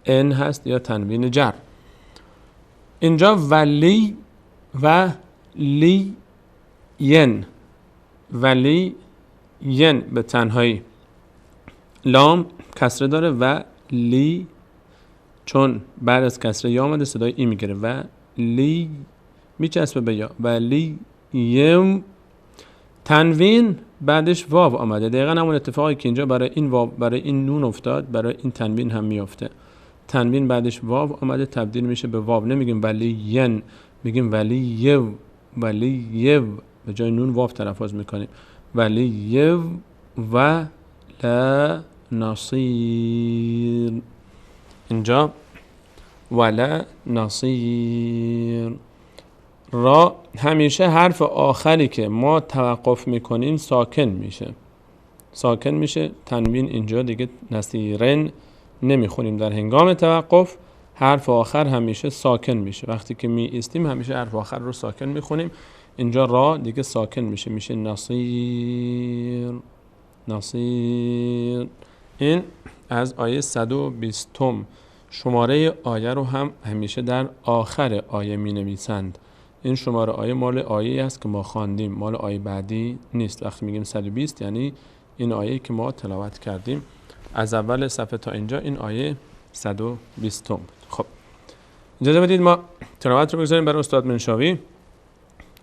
A: ان هست یا تنوین جر. اینجا ولی و لی ین، ولی ین به تنهایی. لام کسره داره و لی چون بعد از کسره یا آمده صدای ای میگیره و لی میچسبه به یا. و لی یم، تنوین بعدش واو آمده. دقیقا همون اتفاقی که اینجا برای این واو، برای این نون افتاد برای این تنوین هم میافته. تنوین بعدش واو آمده تبدیل میشه به واو. نمیگیم ولی ین، میگیم ولی یو، ولی یو. به جای نون واو تلفظ میکنیم. ولی یو و لا نصیر. اینجا ولا نصیر. را همیشه حرف آخری که ما توقف میکنیم ساکن میشه، ساکن میشه. تنوین اینجا دیگه نصیرن نمیخونیم. در هنگام توقف حرف آخر همیشه ساکن میشه. وقتی که می ایستیم همیشه حرف آخر رو ساکن میخونیم. اینجا را دیگه ساکن میشه، میشه نصیر، نصیر. این از آیه 120. شماره آیه رو هم همیشه در آخر آیه می نویسند. این شماره آیه مال آیه است که ما خواندیم، مال آیه بعدی نیست. وقتی میگیم 120 یعنی این آیه که ما تلاوت کردیم از اول صفحه تا اینجا این آیه 120 بود. خب اجازه بدید ما تلاوت رو بگذاریم برای استاد منشاوی،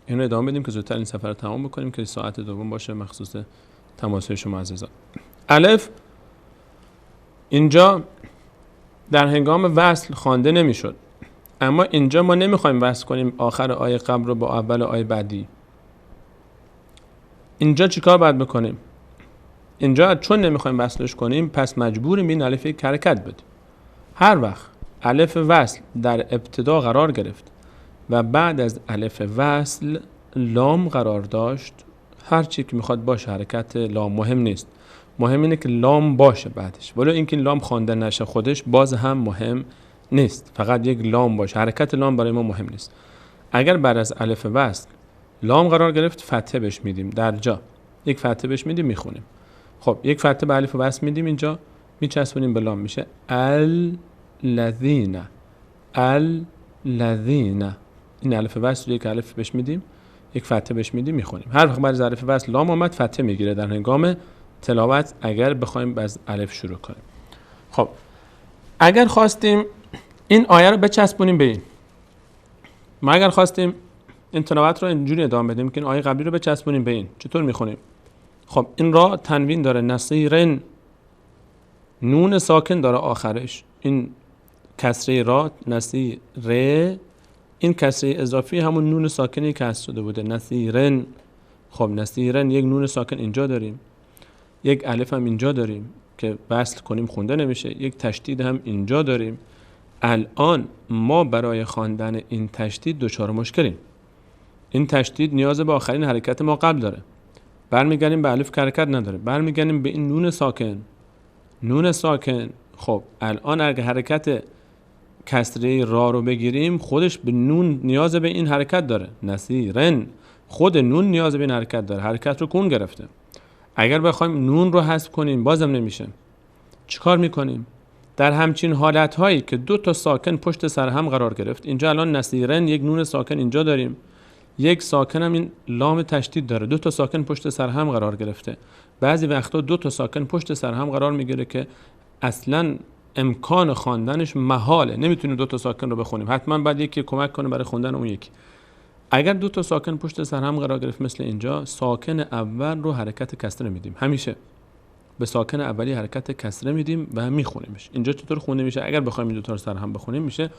A: اینو ادامه بدیم که زودتر این سفر رو تمام بکنیم که ساعت دوم باشه مخصوص تماسهای شما عزیزان. الف اینجا در هنگام وصل خوانده نمیشد، اما اینجا ما نمیخوایم وصل کنیم آخر آیه قبل رو با اول آیه بعدی. اینجا چیکار باید بکنیم؟ اینجا چون نمیخوایم وصلش کنیم پس مجبوریم این الف یک حرکت بدیم. هر وقت الف وصل در ابتدا قرار گرفت و بعد از الف وصل لام قرار داشت، هر چی که میخواد باشه حرکت لام مهم نیست، مهم اینه که لام باشه بعدش، ولی اینکه لام خوانده نشه خودش باز هم مهم نیست، فقط یک لام باشه، حرکت لام برای ما مهم نیست. اگر بعد از الف وصل لام قرار گرفت فتحه بهش میدیم، در جا یک فتحه بهش میدیم میخونیم. خب یک فتحه به الف وصل میدیم، اینجا میچسبونیم به لام، میشه الذین. الذین این الف وصل یک الف بهش میدیم، یک فتحه بهش میدیم میخونیم. هر وقت بعد از الف وصل لام اومد فتحه میگیره در هنگام تلاوت اگر بخوایم از الف شروع کنیم. خب اگر خواستیم این آیه رو بچسبونیم به این، ما اگر خواستیم این تلاوت رو اینجوری ادامه بدیم که این آیه قبلی رو بچسبونیم به این، چطور میخونیم؟ خب این را تنوین داره، نصیرن، نون ساکن داره آخرش، این کسره را نصیر، این کسره اضافی همون نون ساکنی که حذف شده بوده، نصیرن. خب نصیرن یک نون ساکن اینجا داریم، یک الف هم اینجا داریم که وصل کنیم خونده نمیشه، یک تشدید هم اینجا داریم. الان ما برای خواندن این تشدید دچار مشکلیم. این تشدید نیاز به آخرین حرکت ما قبل داره، برمیگردیم به الف که حرکت نداره، برمیگردیم به این نون ساکن، نون ساکن. خب الان اگه حرکت کسره را رو بگیریم خودش به نون نیاز به این حرکت داره، نصیرن، خود نون نیاز به این حرکت داره، حرکت رو کون گرفته. اگر بخوایم نون رو حذف کنیم بازم نمیشه. چیکار میکنیم؟ در همچین حالت هایی که دو تا ساکن پشت سر هم قرار گرفت، اینجا الان نصیرن یک نون ساکن اینجا داریم، یک ساکن هم این لام تشدید داره، دو تا ساکن پشت سر هم قرار گرفته. بعضی وقتا دو تا ساکن پشت سر هم قرار میگیره که اصلاً امکان خواندنش محاله، نمیتونیم دو تا ساکن رو بخونیم، حتما باید یکی کمک کنه برای خوندن اون یکی. اگر دو تا ساکن پشت سر هم قرار گرفت مثل اینجا، ساکن اول رو حرکت کسره میدیم، همیشه به ساکن اولی حرکت کسره میدیم و میخونیمش. اینجا چطور خونده میشه؟ اگر بخوایم این دو تا رو سر هم بخونیم میشه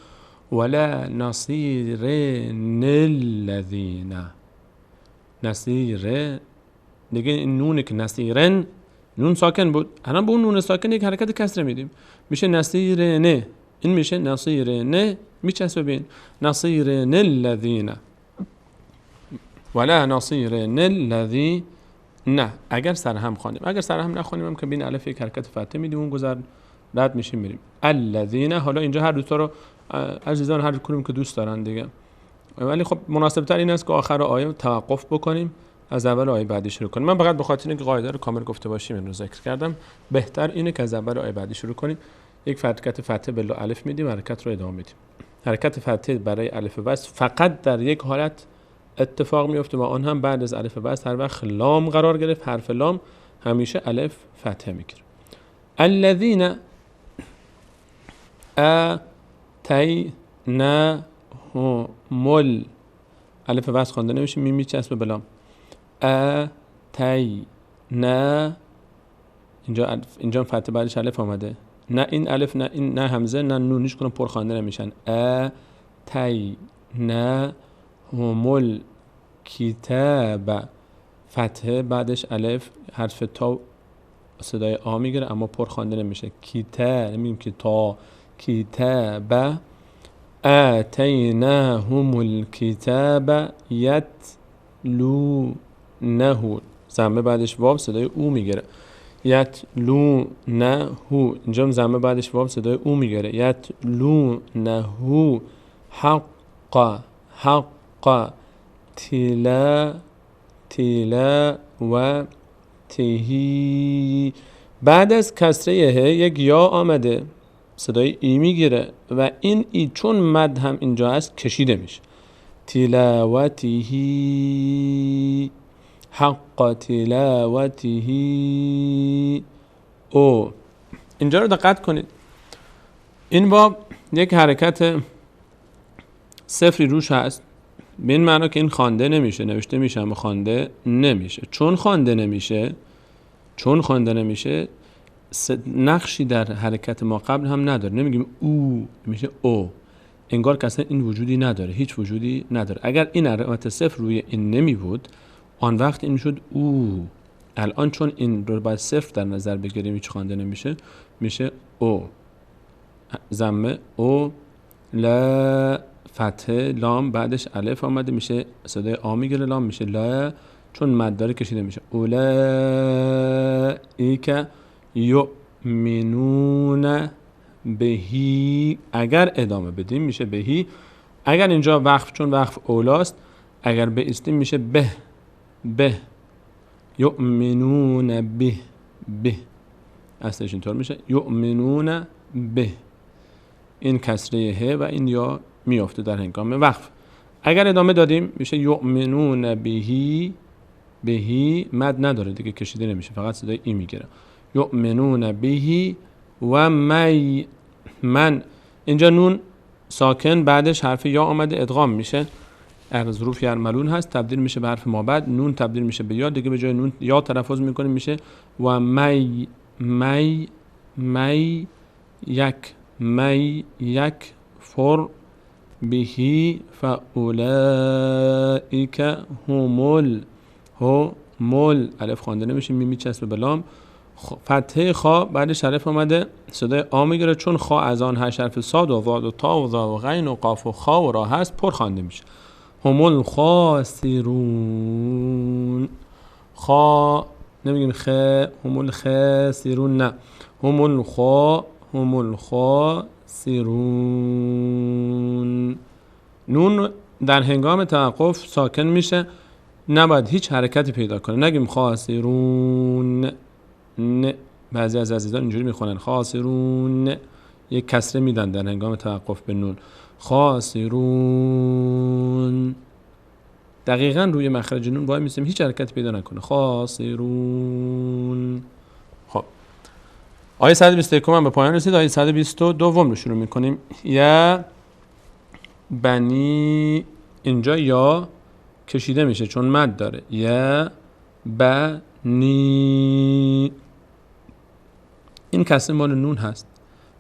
A: ولا نصیرن الذین. نصیر دیگه این نونه که نصیرن نون ساکن بود، الان به اون نون ساکن یک حرکت کسره میدیم، میشه نصیرن، این میشه نصیرن، میچسبه بین نصیرن الذین ولا نصیرن الذین. نه اگر سر هم خوانیم، اگر سر هم نخوانیم هم که بین الف یک حرکت فتحه میدیم، اون گذر رد میشیم میریم الذین. حالا اینجا هر دو تا رو عزیزان هر کدوم که دوست دارن دیگه، ولی خب مناسب تر این است که آخر آیه توقف بکنیم، از اول آیه بعدی شروع کنیم. من فقط به خاطر اینکه قاعده رو کامل گفته باشیم این رو ذکر کردم، بهتر اینه که از اول آیه بعدی شروع کنیم. یک حرکت فتحه به الف میدیم، حرکت رو ادامه میدیم. حرکت فتحه برای الف وصل فقط در یک حالت اتفاق میفته و آن هم بعد از الف وصل، هر وقت لام قرار گرفت، حرف لام همیشه الف فتحه میگیره. الذین آتیناهم الف وصل خوانده نمیشه، میم میچسبه به لام. آتینا اینجا فتحه بعدش الف آمده، نه این الف نه این نه همزه نه نون، هیچ کدوم پر خوانده نمیشن. آتیناهم الکتاب فتحه بعدش الف، حرف تا صدای آ میگیره اما پر خوانده نمیشه. کتاب نمیگیم که تا، کتاب. آتیناهم الکتاب یتلونه، ضمه بعدش واو صدای او میگیره، یتلونه. اینجا ضمه بعدش واو صدای او میگیره، یتلونه حق تلا و تهی. بعد از کسره ه یک یا آمده صدای ای میگیره و این ای چون مد هم اینجا هست کشیده میشه. تلاوتهی حق تلاوتهی. او اینجا رو دقت کنید، این باب یک حرکت صفری روش هست، به این معنا که این خوانده نمیشه، نوشته میشه اما خوانده نمیشه. چون خوانده نمیشه نقشی در حرکت ما قبل هم نداره، نمیگیم او، میشه او، انگار که اصلا این وجودی نداره، هیچ وجودی نداره. اگر این علامت صفر روی این نمی بود آن وقت این شد او. الان چون این رو باید صفر در نظر بگیریم، هیچ خوانده نمیشه، میشه او، ضمه او، لا فتحه لام بعدش الف آمده میشه صدای آ میگیره، لام میشه لا، چون مد داره کشیده میشه. اولئک یؤمنون بهی، اگر ادامه بدیم میشه بهی، اگر اینجا وقف، چون وقف اولاست، اگر به استیم میشه به یؤمنون به اصلش اینطور میشه یؤمنون به، این کسره ه و این یا میافته در هنگام وقف. اگر ادامه دادیم میشه یؤمنون بهی مد نداره دیگه، کشیده نمیشه، فقط صدای ای میگیره. یؤمنون بهی و من، اینجا نون ساکن بعدش حرف یا آمده ادغام میشه، از حروف یرملون هست، تبدیل میشه به حرف ما بعد، نون تبدیل میشه به یا، دیگه به جای نون یا تلفظ میکنیم، میشه و می یک فر بهی فاولئک همول الف خوانده نمیشه، میمی چسبه به لام، فتحه خا بعدش حرف اومده صدای آ میگیره، چون خا از آن 8 حرف صاد و ضاد و تا و ظا و غین و قاف و خا و را هست پر خوانده میشه. همول خاسرون، خا نمیگیم خ، همول خاسرون نه، همول خاسرون. نون در هنگام توقف ساکن میشه، نباید هیچ حرکتی پیدا کنه، نگیم خاسرون نه، بعضی از عزیزان اینجوری میخونن خاسرون، یک کسره میدن در هنگام توقف به نون، خاسرون، دقیقاً روی مخرج نون وای میسیم، هیچ حرکتی پیدا نکنه، خاسرون. خب آیه 121 هم به پایان رسید، آیه 122 رو شروع میکنیم. یا بنی، اینجا یا کشیده میشه چون مد داره، یا بنی، این کسره مال نون هست،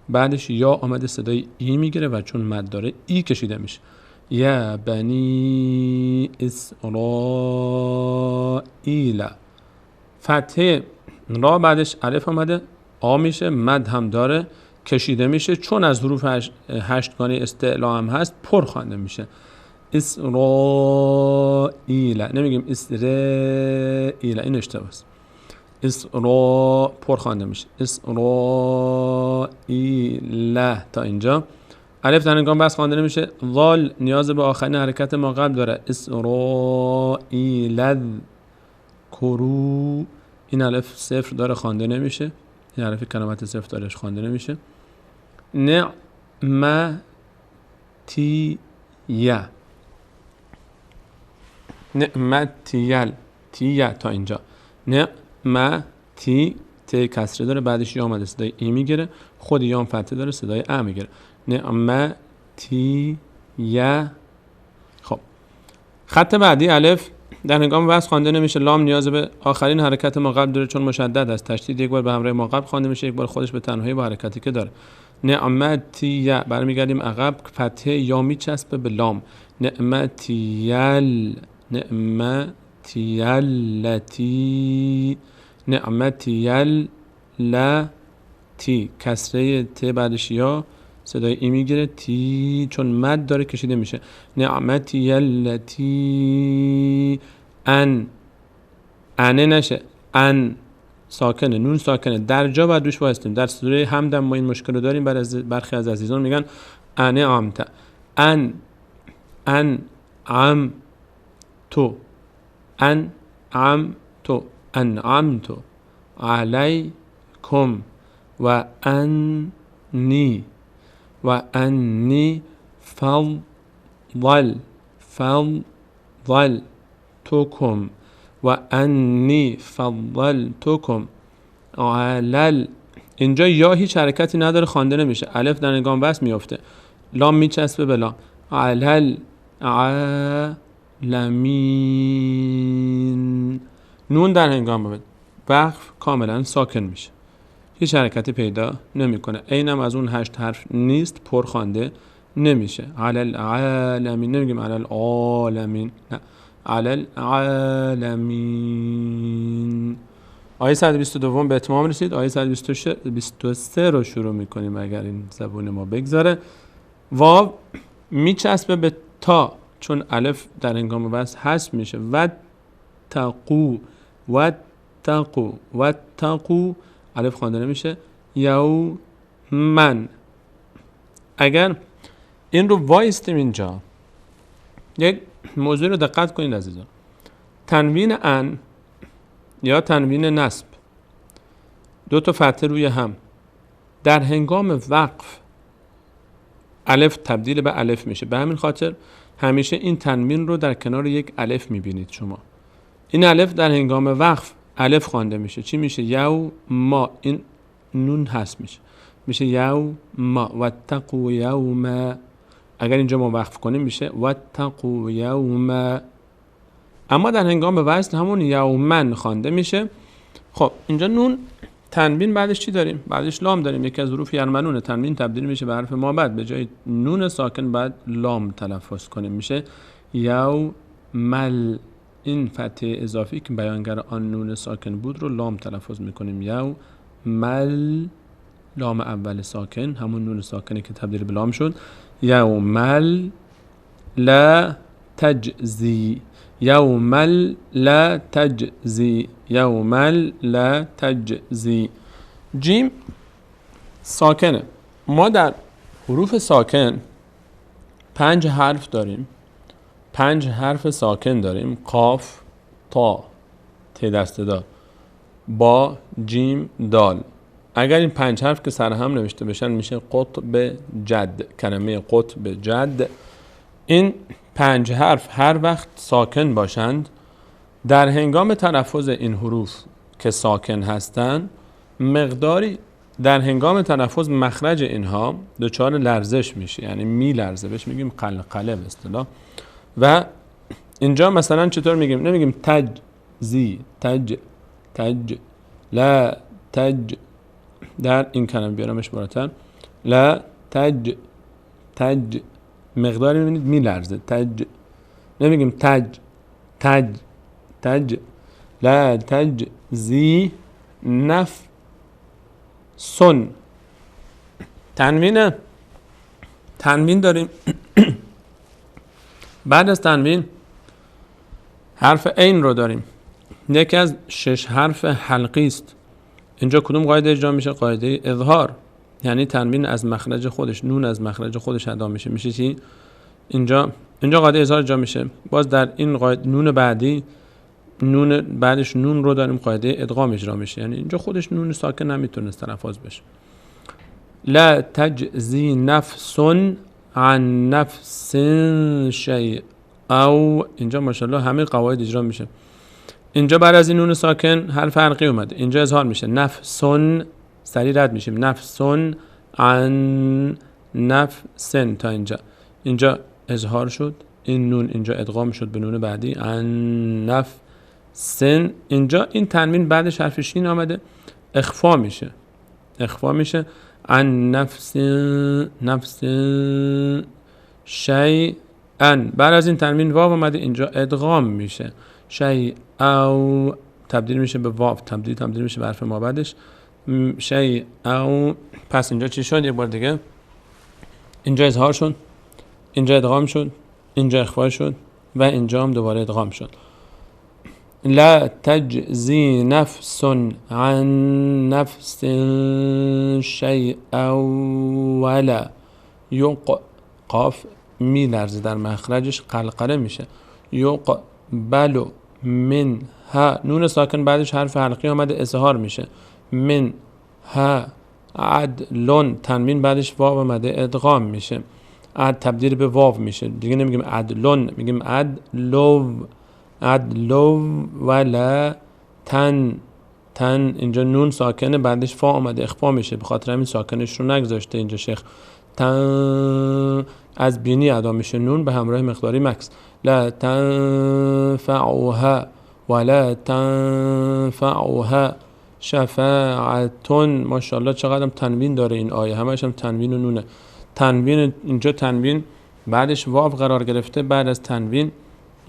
A: بعدش یا آمده صدای ای میگیره و چون مد داره ای کشیده میشه. یا بنی اسرائیل، فتحه را بعدش الف آمده آ میشه، مد هم داره کشیده میشه، چون از حروف هشتگانه استعلا هم هست پر خوانده میشه. اسرائیل، نمیگیم اسرائیل، این اشتباه است، پر خوانده میشه، اسرائیل. تا اینجا الف در هنگام بس خوانده نمیشه، ضال نیاز به آخرین حرکت ما قبل داره، اسرائیل کرو، این الف صفر داره خوانده نمیشه، این حرف کلمات صفر دارش خوانده نمیشه. نعمتیل تیه تا اینجا، نعمتی ت کسره داره بعدش یا آمده صدای ای میگیره، خود یا فتحه داره صدای ا میگیره، نعمتیه. خب خط بعدی الف در هنگام وصل خوانده نمیشه، لام نیاز به آخرین حرکت ما قبل داره چون مشدد است، تشدید یک بار به همراه ما قبل خوانده میشه، یک بار خودش به تنهایی با حرکتی که داره. نعمتیه، برمیگردیم عقب، فتحه یا میچسبه به لام، نعمتیل لتی، کسره ت بعدش یا صدای ای میگیره، تی چون مد داره کشیده میشه، نعمتیلتی انه نشه، ان ساکنه، نون ساکنه، در جا باید روش وایستیم. در سوره حمد ما این مشکل رو داریم، برخی از عزیزان میگن انه عمت، ان عم تو، انعمت علیکم و انی فضلتکم و انی فضلتکم علل، اینجا یا هیچ حرکتی نداره خوانده نمیشه، الف در هنگام وصل میفته، لام میچسبه به لام، علل علمین. نون در هنگام وقف کاملا ساکن میشه، هیچ حرکتی پیدا نمیکنه. اینم از اون 8 حرف نیست، پر خوانده نمیشه. علل علمین نمیگیم علل عالمین، نه، علل علمین. آیه 122 به اتمام رسید. آیه 123 رو شروع میکنیم اگر این زبون ما بگذاره. واو میچسبه به تا، چون الف در هنگام وصل حذف میشه. و تقو و تقو و تقو، الف خوانده نمیشه. یو من. اگر این رو وایستیم اینجا، یک موضوع رو دقت کنید عزیزان. تنوین ان یا تنوین نصب، دو تا فتحه روی هم، در هنگام وقف الف تبدیل به الف میشه. به همین خاطر همیشه این تنوین رو در کنار یک الف میبینید شما. این الف در هنگام وقف الف خوانده میشه. چی میشه؟ یو ما. این نون هست میشه یو ما. و تقو یوم. اگر اینجا ما وقف کنیم میشه و تقو یوم. اما در هنگام وصل همون یومن خوانده میشه. خب اینجا نون تنوین بعدش چی داریم؟ بعدش لام داریم، یکی از حروف یرمنونه. تنوین تبدیل میشه به حرف ما، بعد به جای نون ساکن بعد لام تلفظ کنیم، میشه یومل. این فتحه اضافی که بیانگر آن نون ساکن بود رو لام تلفظ میکنیم. یومل، لام اول ساکن، همون نون ساکنی که تبدیل به لام شد. یومل لا تجزی، یومل لا تجزی، یومل لا تجزی. جیم ساکنه. ما در حروف ساکن 5 حرف داریم، 5 حرف ساکن داریم: قاف، تا، ت دسته دار، با، جیم، دال. اگر این 5 حرف که سر هم نوشته بشن میشه قطب جد، کلمه قطب جد. این 5 حرف هر وقت ساکن باشند، در هنگام تلفظ این حروف که ساکن هستند مقداری در هنگام تلفظ مخرج اینها دچار لرزش میشه، یعنی میلرزه، بهش میگیم قلقله به اصطلاح. و اینجا مثلا چطور میگیم؟ نمیگیم تج زی، تج تج، لا تج. در این کلمه بیارمش بالاتر، لا تج تج، مقداری میبینید میلرزه. تج، نمیگیم تج تج تج، لا تج زی نف سن. تنوین داریم. بعد از تنوین حرف عین رو داریم، یکی از 6 حرف حلقی است. اینجا کدوم قاعده اجرا میشه؟ قاعده اظهار، یعنی تنوین از مخرج خودش، نون از مخرج خودش ادا میشه. میشه چی؟ اینجا قاعده اظهار اجرا میشه. باز در این قاعده نون بعدی، نون بعدش نون رو داریم، قاعده ادغام اجرا میشه، یعنی اینجا خودش نون ساکن نمیتونست تلفظ بشه. لا تجزی نفس عن نفس شیء او. اینجا ماشاءالله همه قواعد اجرا میشه. اینجا بعد از این نون ساکن حرف حلقی اومده، اینجا اظهار میشه. نفسن، سریع رد میشیم. نفسن عن نفسن تا اینجا اظهار شد، این نون اینجا ادغام شد به نون بعدی، عن نفسن. اینجا این تنوین بعدش حرف شین آمده، اخفا میشه. عن نفس شیئا. بعد از این تنوین واو آمده، اینجا ادغام میشه. شیء او تبدیل میشه به واو، تبدیل میشه به حرف ما بعدش. شیء او. پس اینجا چی شد؟ یک بار دیگه، اینجا اظهار شد، اینجا ادغام شد، اینجا اخفا شد و اینجا هم دوباره ادغام شد. لا تجزی نفس عن نفس شیئا ولا قاف میلرزه در مخرجش، قلقله میشه. یقبل منها، نون ساکن بعدش حرف حلقی آمده، اظهار میشه. منها عدلون، تنوین بعدش واو آمده، ادغام میشه. عد تبدیل به واو میشه، دیگه نمیگیم عدلون، میگیم عدلو. عدلو ولا تن اینجا نون ساکنه بعدش فا اومده اخفا میشه، به خاطر همین ساکنش رو نگذاشته اینجا شیخ. تن از بینی ادا میشه، نون به همراه مقداری مکس. لا تنفعها ولا تنفعها شفاعتون. ماشاءالله چقدر تنوین داره این آیه، همش هم تنوین و نونه. تنوین اینجا تنوین بعدش واو قرار گرفته، بعد از تنوین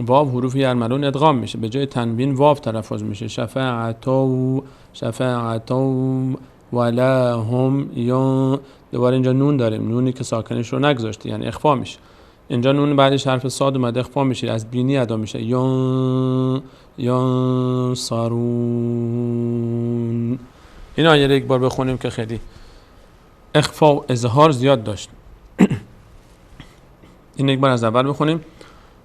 A: واو حروف یرملون ادغام میشه، به جای تنوین واو تلفظ میشه. شفاعتو ولا هم یا. دوباره اینجا نون داریم، نونی که ساکنش رو نگذاشته یعنی اخفا میشه. اینجا نون بعدش حرف صاد اومده اخفا میشه، از بینی ادا میشه. یا سارون. این آیه رو یک بار بخونیم که خیلی اخفا و اظهار زیاد داشت. این یک بار از اول بخونیم.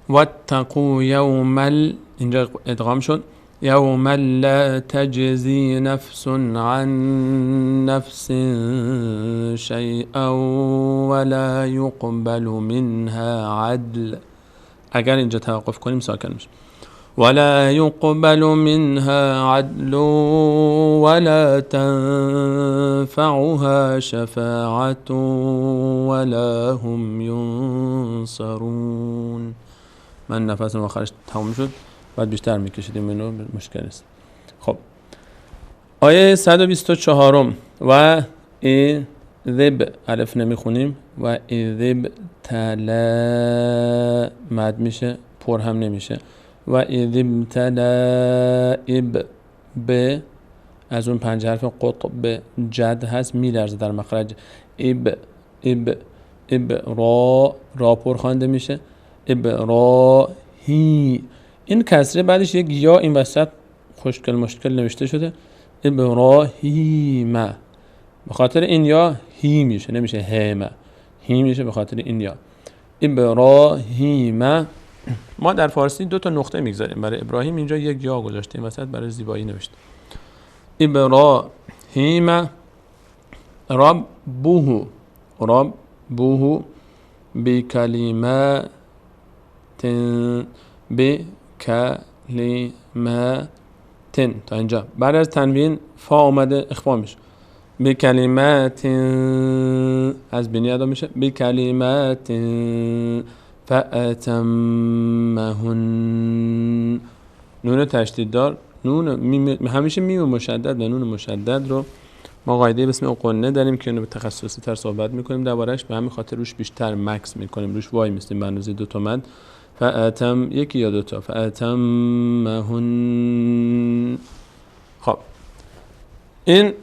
A: واتقوا یوما، اینجا ادغام شد، یوما لا تجزی نفس عن نفس شیئا ولا یقبل منها عدل. اگر اینجا توقف کنیم ساکن میشه. ولا يقبل منها عدل ولا تنفعها شفاعة ولا هم ينصرون. من نفسم آخرش تموم شد، بعد بیشتر میکشیدیم اینو، مشکل نیست. خب آیه 124 و اذب الف نمیخونیم و اذب تلا مد میشه، پر هم نمیشه. و اذب تلا اب ب از اون 5 حرف قطب جد هست، میلرزه در مخرج. اب را پر خوانده میشه. ابراهی، این کسره بعدش یک یا این وسط مشکل نوشته شده. ابراهیم، به خاطر این یا هی میشه، نمیشه هیمه، هی میشه به خاطر این یا. ابراهیم. ما در فارسی 2 نقطه میگذاریم برای ابراهیم، اینجا یک یا گذاشتیم وسط برای زیبایی نوشته. ابراهیم ربه بکلمات تا اینجا. بعد از تنوین فا اومده اخفا میشه. بکلمات از بینی ادا میشه. بکلمات فأتمهن، نون تشدید دار، نون همیشه میم مشدد و نون مشدد رو ما قاعده به اسم قنه داریم که اینو به تخصصی تر صحبت میکنیم دربارش، به همین خاطر روش بیشتر مکس میکنیم، روش وای میستیم به اندازه 2 تا مد. فأتم یکی یا 2 تا. فأتمهن. خب این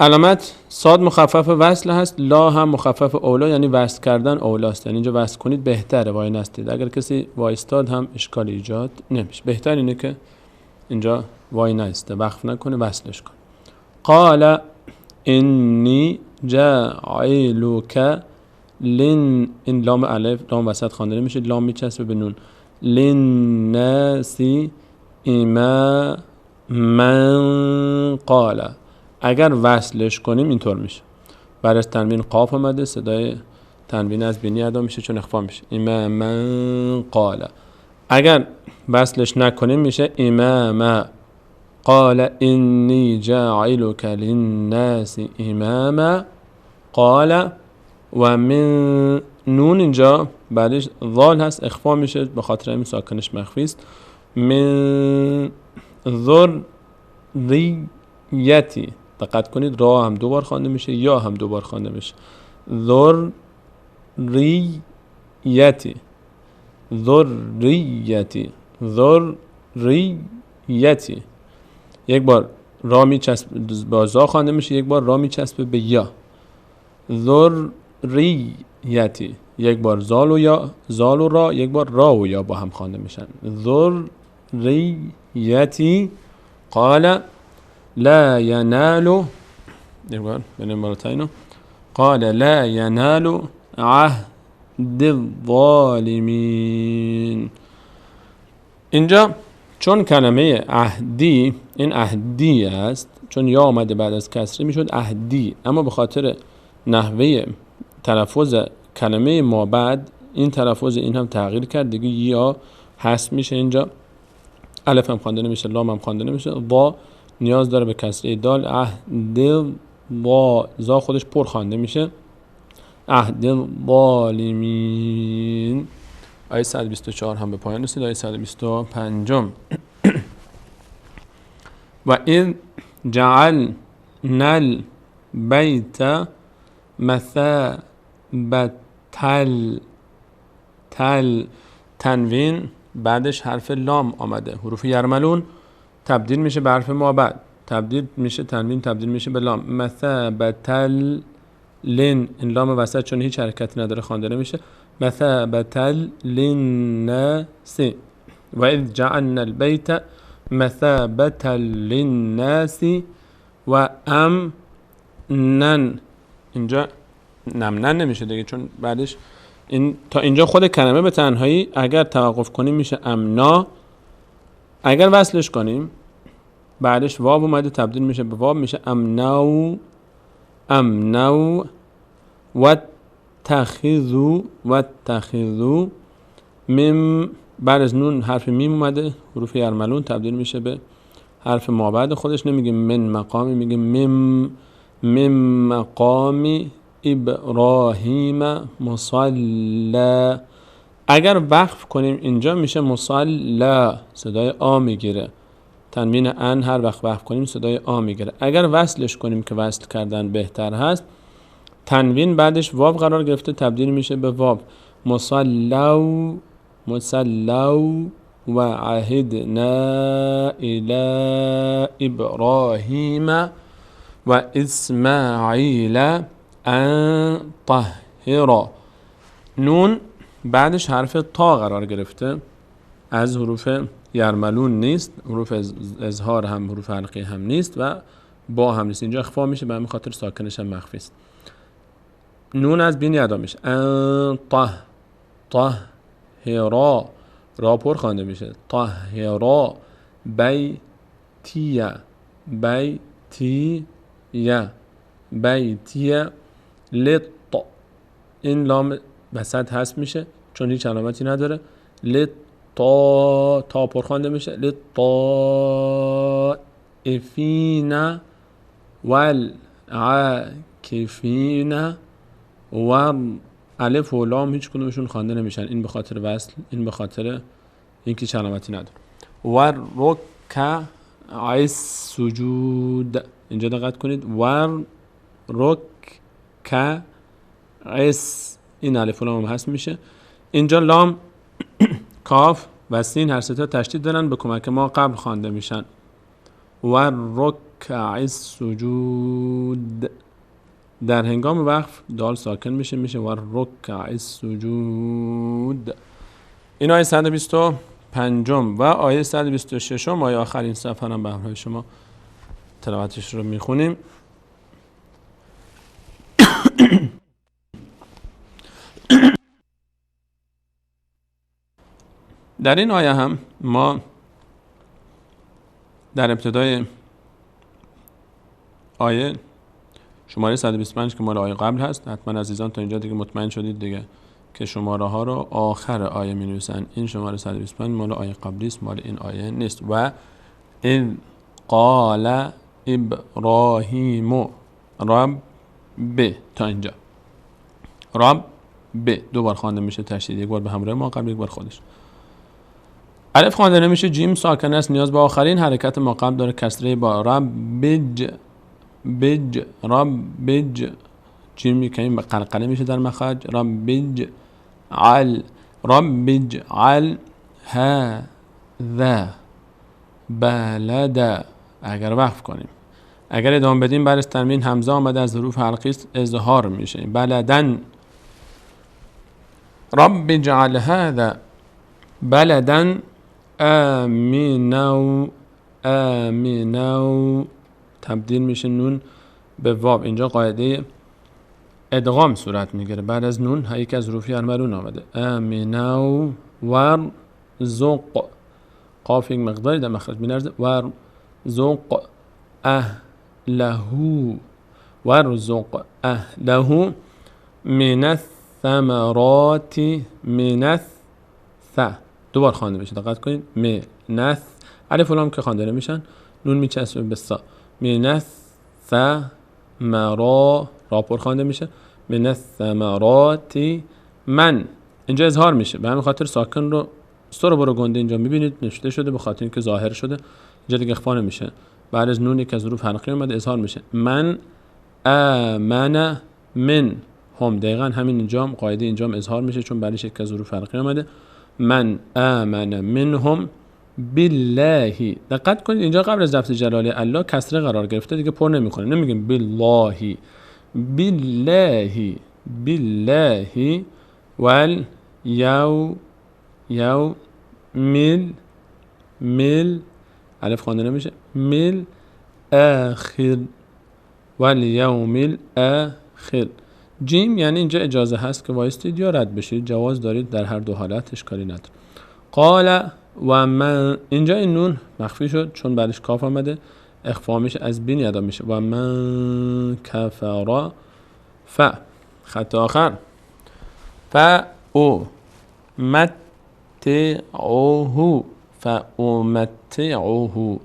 A: علامت صاد مخفف وصل هست، لا هم مخفف اولا یعنی وصل کردن اولاست، یعنی اینجا وصل کنید بهتره، وای نستید. اگر کسی وایستاد هم اشکال ایجاد نمیشه، بهتر اینه که اینجا وای نسته، وقف نکنه، وصلش کن. قال انی جاعلک لن، این لام الف لام وسط خوانده نمیشه، لام میچسبه به نون. للناسی اماما قال، اگر وصلش کنیم اینطور میشه. بعد از تنوین قاف اومده، صدای تنوین از بینی ادا میشه چون اخفا میشه. اماما قال. اگر وصلش نکنیم میشه اماما. قال انی جاعلک للناس اماما قال. و من نون اینجا بعدش ظال هست اخفا میشه، به خاطر همین ساکنش مخفی است. من ذریتی، دقت کنید را هم 2 بار خوانده میشه، یا هم 2 بار خوانده میشه. ذریتی یک بار را میچسب با زا خوانده میشه، یک بار را میچسبه به یا. ذریتی یک بار زال و را، یک بار را و یا با هم خوانده میشن. ذریتی. قال لا ینال، یک بار بنیم مرتینو. قال لا ینال عهد الظالمین. اینجا چون کلمه عهدی، این عهدی است، چون یا آمده بعد از کسره میشد عهدی، اما به خاطر نحوه تلفظ کلمه ما بعد این تلفظ این هم تغییر کرد دیگه، یا حذف میشه. اینجا الف هم خوانده نمیشه، لام هم خوانده نمیشه، با نیاز داره به کسره دال. عهد با زا خودش پر خوانده میشه. عهد الظالمین. آیه 124 هم به پایان رسید. آیه 125 و اذ جعلنا البیت مثابة تنوین بعدش حرف لام آمده. حروف یرملون تبدیل میشه به حرف ما بعد، تبدیل میشه تنوین تبدیل میشه به لام. مثابة لین، این لام وسط چون هیچ حرکتی نداره خوانده نمیشه. مثابة للناس. و اذ جعلنا البیت مثابة للناس و امنن. اینجا نمنن نمیشه دیگه چون بعدش این تا اینجا خود کلمه به تنهایی اگر توقف کنیم میشه امنا، اگر وصلش کنیم بعدش واو اومده تبدیل میشه به واو میشه امنو. امنو و تخذو مم، بعد از نون حرف میم اومده، حروف یرملون تبدیل میشه به حرف ما بعد خودش. نمیگه من مقامی، میگه من مقامی ابراهیم مصلا. اگر وقف کنیم اینجا میشه مصلا، صدای آ میگیره. تنوین ان هر وقت وقف کنیم صدای آ میگیره. اگر وصلش کنیم که وصل کردن بهتر هست، تنوین بعدش واو قرار گرفته تبدیل میشه به واو. مصلو و عهدنا الى ابراهیم و اسماعیل ان طهرا. نون بعدش حرف تا قرار گرفته، از حروف یرملون نیست، حروف اظهار هم حروف حلقی هم نیست و با هم نیست. اینجا اخفا میشه به همین خاطر ساکنش هم مخفی است. نون از بین ادا میشه. ان طهرا، را پر خوانده میشه. طهرا بیتیه لط، این لام وسط حذف میشه چون هیچ علامتی نداره. تا پر خوانده میشه. للطائفین والعاکفین و الف و لام هیچ کدومشون خوانده نمیشن، این به خاطر وصل، این به خاطر اینکه هیچ علامتی نداره. و رکع السجود، اینجا دقت کنید. و رکع این الف و لام هم هست میشه. اینجا لام، کاف و سین هر سه تا تشدید دارن، به کمک ما قبل خوانده میشن. و رکع السجود. در هنگام وقف دال ساکن میشه و رکع السجود. این آیه 125 و آیه 126 آیه آخرین صفحه هم به همراه شما تلاوتش رو میخونیم. در این آیه هم ما در ابتدای آیه شماره 125 که مال آیه قبل هست، حتما عزیزان تا اینجا دیگه مطمئن شدید دیگه که شماره ها رو آخر آیه می نویسن. این شماره 125 مال آیه قبلی است، مال این آیه نیست. و اذ قال ابراهیم رب، تا اینجا رب دو بار خوانده میشه تشدید، یک بار به همراه ما قبل، یک بار خودش. الف خوانده نمیشه، جیم ساکن است، نیاز به آخرین حرکت ما قبل داره، کسره با. رب جیم کمی قلقله میشه در مخرج. رب اجعل هذا بلدا. اگر وقف کنیم، اگر ادامه بدیم بعد از تنوین همزه آمده از حروف حلقی است، اظهار میشه. بلدن. رب اجعل هذا بلدا آمنا تبدیل میشه نون به واو. اینجا قاعده ادغام صورت میگیره، بعد از نون یک از حروف یرملون آمده. آمنا ورزق، قاف یک مقداری در مخرج می‌لرزه. ورزق اهله من الثمرات دو بار خوانده میشه، دقت کنید. الف و لام که خوانده نمیشن، نون میچسبه به سا. من الثمرات را پر خوانده میشه. من الثمرات من اینجا اظهار میشه، به همین خاطر ساکن رو سر برو گنده اینجا میبینید نشده شده، به خاطر اینکه ظاهر شده اینجا دیگه اخفا نمیشه. بعد از نونی که از حروف حلقی اومده اظهار میشه. من آمن من هم، دقیقا همین اینجا هم قاعده اینجا هم اظهار میشه چون بعدش یک از حروف حلقی اومده. من آمن منهم بالله. دقت کنید اینجا قبل از لفظ جلاله الله کسره قرار گرفته، دیگه پر نمیکنه، نمیگیم بالله، بالله بالله یو مل الف خوانده نمیشه، مل آخر والیوم الاخر. جیم یعنی اینجا اجازه هست که وایستید یا رد بشید، جواز دارید در هر دو حالت، اشکالی نداره. قال و من، اینجا این نون مخفی شد چون بعدش کاف آمده، اخفا میشه، از بین ادا میشه. و من کفر ف، خط آخر، ف او متعوه، فأمتعوه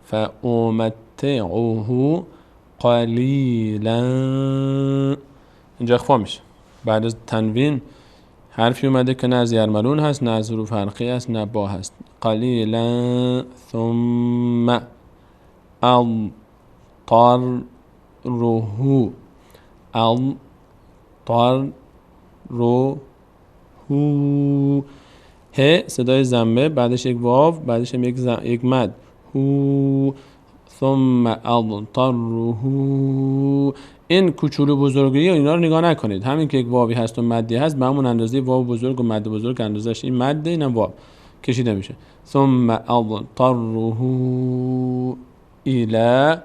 A: فأمتعوه قلیلا. اینجا اخفا میشه. بعد از تنوین حرفی اومده که نه از یرملون هست، نه از حروف حلقی هست، نه با هست. قلیلا ثم اضطره اضطره ه صدای زنبه، بعدش یک واو، بعدش هم یک مد. هو ثم اضطره. این کوچولو بزرگی و اینا رو نگاه نکنید، همین که یک واوی هست و مدی هست به همون اندازه واو بزرگ و مد بزرگ اندازش این مده، اینم واو کشیده میشه. ثم اضطره الى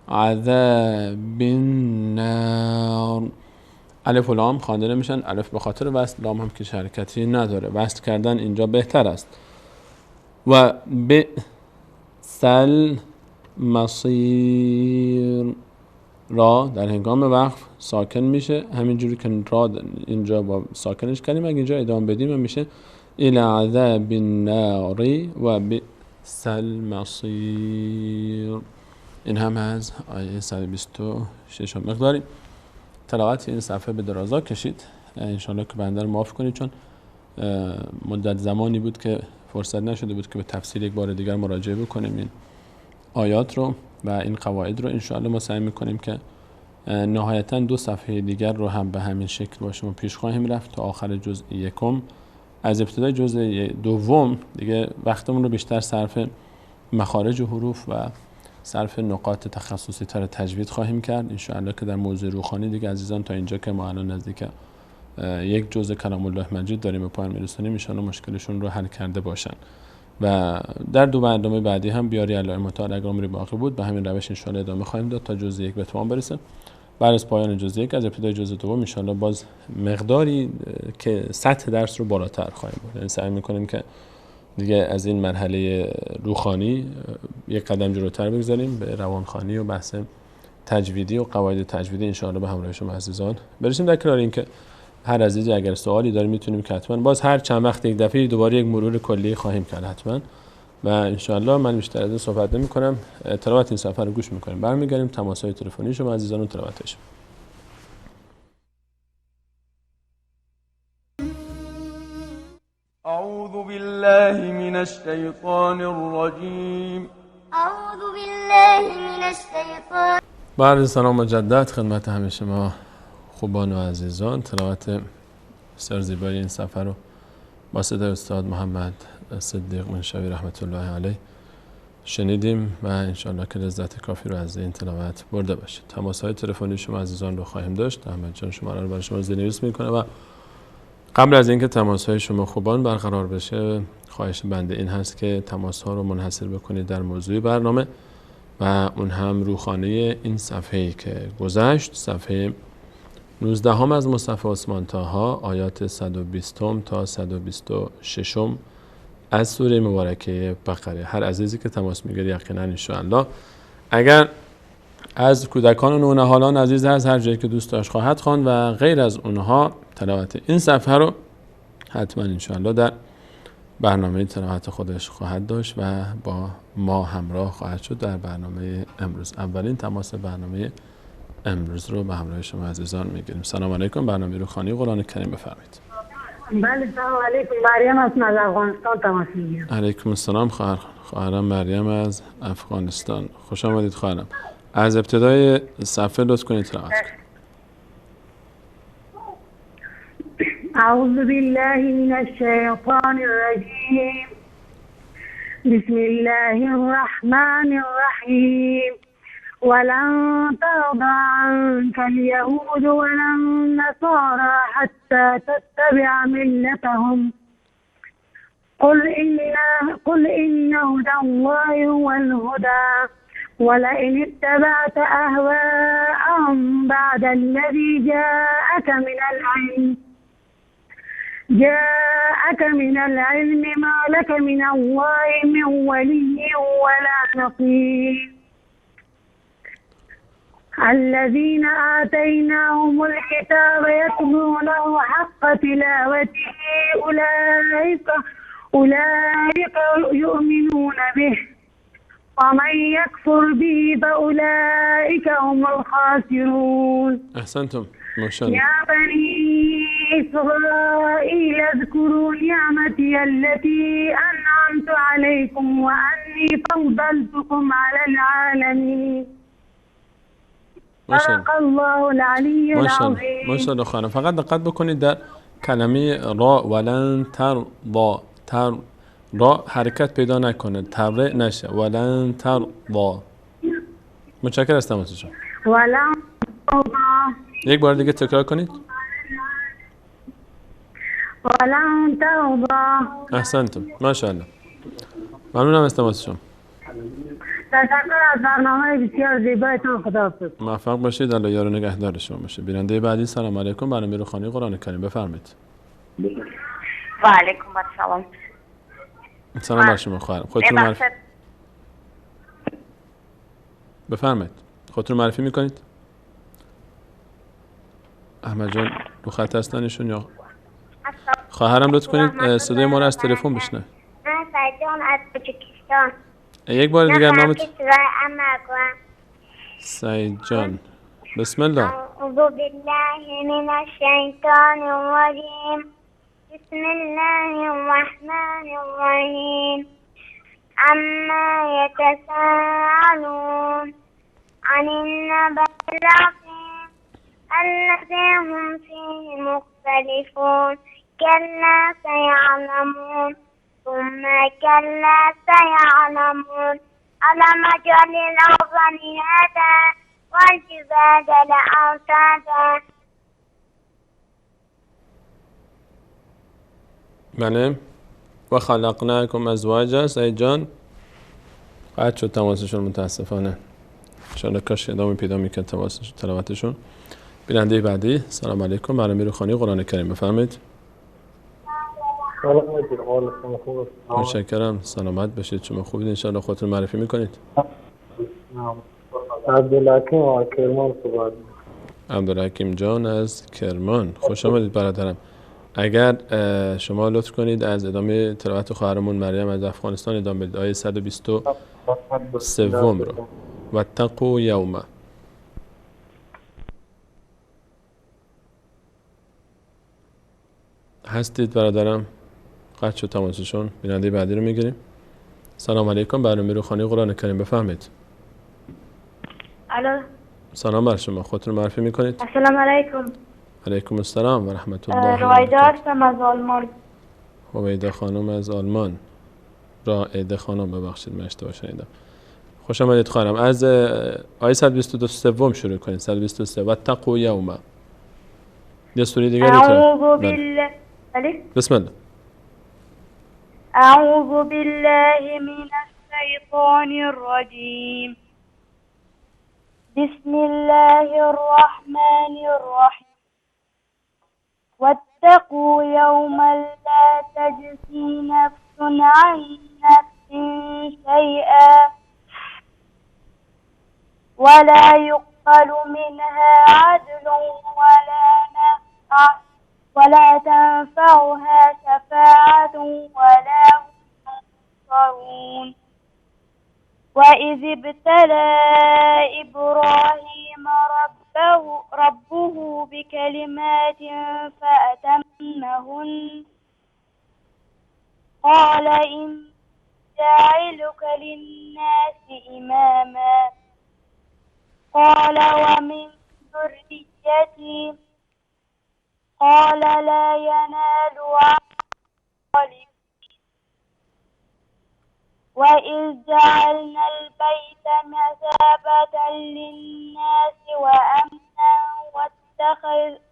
A: عذاب النار. الف و لام خوانده نمیشن، الف به خاطر وصل، لام هم که حرکتی نداره، وصل کردن اینجا بهتر است. و بئس المصیر، را در هنگام وقف ساکن میشه، همینجوری که را اینجا با ساکنش کردیم، اگه اینجا ادامه بدیم میشه الی عذاب النار و بئس المصیر. این هم از آیه 126 مقداری تلاوت این صفحه به درازا کشید. انشاءالله که بنده رو معاف کنید چون مدت زمانی بود که فرصت نشده بود که به تفسیر یک بار دیگر مراجعه بکنیم این آیات رو و این قواعد رو. انشاءالله ما سعی میکنیم که نهایتا 2 صفحه دیگر رو هم به همین شکل با شما پیش خواهیم رفت تا آخر جزء یکم. از ابتدای جزء دوم دیگه وقتمون رو بیشتر صرف مخارج حروف و صرف نقاط تخصصی تر تجوید خواهیم کرد انشاءالله که در موضوع روخانی دیگه عزیزان تا اینجا که ما الان نزدیک یک جزء کلام الله مجید داریم به پایان میرسونیم انشاءالله مشکلشون رو حل کرده باشن و در 2 برنامه بعدی هم بیاری الله متعال اگر عمری باقی بود به همین روش انشاءالله ادامه خواهیم داد تا جزء 1 به تمام برسه. بعد از پایان جزء 1 از ابتدای جزء دوم انشاءالله باز مقداری که سطح درس رو بالاتر خواهیم برد، یعنی سعی می‌کنیم که دیگه از این مرحله روخانی یک قدم جلوتر بگذاریم به روانخوانی و بحث تجویدی و قواعد تجویدی انشاءالله به همراه شما عزیزان برسیم. در کنار این که هر عزیزی اگر سوالی داره میتونیم که حتما باز هر چند وقت یک دفعه دوباره یک مرور کلی خواهیم کرد حتما و انشاءالله من بیشتر از این صحبت نمی‌کنم، تلاوت این صفحه رو گوش می‌کنیم، برمیگردیم تماس‌های تلفنی شما عزیزان و تلاوتش.
D: اعوذ بالله من الشیطان الرجیم.
B: أعوذ بالله من الشيطان.
A: بعد سلام مجدد خدمت همه شما خوبان و عزیزان. تلاوت بسیار زیبای این صفحه رو با صدای استاد محمد صدیق منشوی رحمت الله علیه شنیدیم و انشاءالله که لذت کافی رو از این تلاوت برده باشید. تماس‌های تلفنی شما عزیزان رو خواهیم داشت. احمد جان شماره رو برای شما زیرنویس میکنه و قبل از اینکه تماس‌های شما خوبان برقرار بشه خواهش بنده این هست که تماس‌ها رو منحصر بکنید در موضوع برنامه و اون هم روخانه این صفحه‌ای که گذشت، صفحه 19 هم از مصحف عثمان طاها آیات 120 تا 126 از سوره مبارکه بقره. هر عزیزی که تماس میگیره یقینا ان شاء الله اگر از کودکان و نونهالان عزیز هست هر جایی که دوست داشت خواهد خواند و غیر از اونها تلاوت این صفحه رو حتما ان شاء الله در برنامه تلاوت خودش خواهد داشت و با ما همراه خواهد شد در برنامه امروز. اولین تماس برنامه امروز رو به همراه شما عزیزان میگیریم. سلام علیکم. برنامه روحانی قرآن کریم بفرمایید.
E: بله سلام علیکم. مریم از افغانستان تماس میگیرم.
A: علیکم السلام. خواهرم مریم از افغانستان، خوش آمدید خواهرم. از ابتدای صفحه لطف کنید تلاوت کنید.
E: اعوذ بالله من الشیطان الرجیم. بسم الله الرحمن الرحیم. ولن ترضى عنك اليهود ولا النصارى حتى تتبع ملتهم قل إن هدى الله هو الهدى ولئن اتبعت أهواءهم بعد الذي جاءك من العلم ما لك من الله من ولي ولا نصير. الذين آتيناهم الكتاب يتلونه حق تلاوته أولئك يؤمنون به ومن يكفر به فأولئك هم الخاسرون.
A: احسنتم. ماشاءالله.
E: يا بني إسرائيل اذكروا نعمتي التي أنعمت عليكم وأني فضلتكم على العالمين. صدق الله العلی العظیم.
A: ماشاءالله خانم. فقط دقت بکنید در کلمه را ولن ترضا، را حرکت پیدا نکنه، تره نشه. ولن ترضا. متشکرم از تماسشون.
E: ولن ترضا.
A: یک بار دیگه تکرار کنید.
E: ولن ترضا.
A: احسنتم. ماشاءالله. ممنونم از تماسشون.
E: تشکر از برنامه بسیار زیبایتون. خداحافظ.
A: موفق باشید. الله یار و نگهدار شما باشه. بیننده بعدی. سلام علیکم. برنامه روحانی قرآن کریم بفرمایید.
F: و علیکم السلام.
A: سلام بر شما خواهرم. خودتون معرفی بفرمایید. خودتون معرفی میکنید؟ احمد جان رو خط هستن ایشون یا خواهرم لطف کنید صدای ما رو از تلفن بشنوید.
F: من سعیدجان از تاجیکستان.
A: یک بار دیگه نامت. سعید جان. بسم الله.
F: اعوذ بالله من الشیطان الرجیم. بسم الله الرحمن الرحیم. عما يتساءلون عن النبأ العظيم الذي هم فيه مختلفون كلا سيعلمون ثم كلا سيعلمون ألم نجعل الأرض مهادا والجبال أوتادا.
A: بله. و خلقناکم ازواجا. سعید جان قطع شد تماسشون متاسفانه. انشاءالله کاش ادامه پیدا میکرد تلاوتشون. بیننده بعدی. سلام علیکم. برنامه روحانی قرآن کریم بفرمایید. متشکرم. سلامت باشید. شما خوبید انشاءالله. خودتون معرفی میکنید؟
G: عبدالحکیم کرمان صحبت.
A: عبدالحکیم جان از کرمان. خوش آمدید برادرم. اگر شما لطف کنید از ادامه تلاوت خواهرمون مریم از افغانستان ادامه بدید. آیه 123 رو. واتقوا یوما. هستید برادرم؟ قطع شد تماسشون. بیننده بعدی رو میگیریم. سلام علیکم. برنامه روحانی قرآن کریم بفرمایید.
F: الو.
A: سلام بر شما. خودتون معرفی میکنید؟
F: السلام علیکم.
A: علیکم السلام و رحمت الله.
F: رویدا هستم از آلمان.
A: رویدا خانم از آلمان. رائده خانم ببخشید من اشتباه شنیدم. خوش آمدید خانم. از آیه 123 شروع کنید. 123 واتقوا یوما. یه سوره دیگه
F: اعوذ بالله.
A: بسم الله.
F: اعوذ بالله من الشیطان الرجیم. بسم الله الرحمن الرحیم. واتقوا يوما لا تجزي نفس عن نفس شيئا ولا يقبل منها عدل ولا تنفعها شفاعة ولا وإذ ابتلى إبراهيم ربه بكلمات فأتمهن قال إن جاعلك للناس إماما قال ومن ذريتي قال لا ينال عهد الظالمين وإذ جعلنا البيت مثابة للناس وأمنا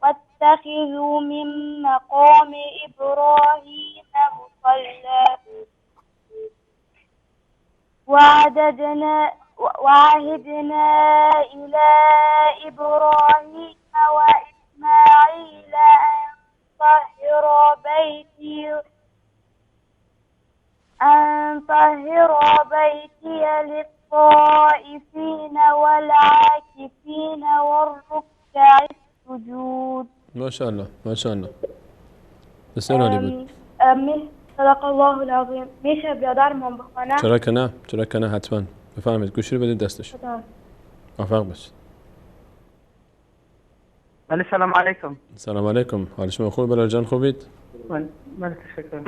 F: واتخذوا من مقام إبراهيم مصلى وعهدنا إلى إبراهيم وإسماعيل أن طهر بيتي للطائفين والعاكفين والركع السجود.
A: ما شاء الله ما شاء الله. بسیار عالی بود.
F: صدق الله العظیم. میشه بیادرمون بخونم؟
A: چرا که نه حتما. بفرمایید گوشی رو بدید دستش. موفق باشید.
H: بله سلام علیکم.
A: سلام علیکم. حال شما خوبه بلال جان؟ خوبید؟
H: بله تشکر.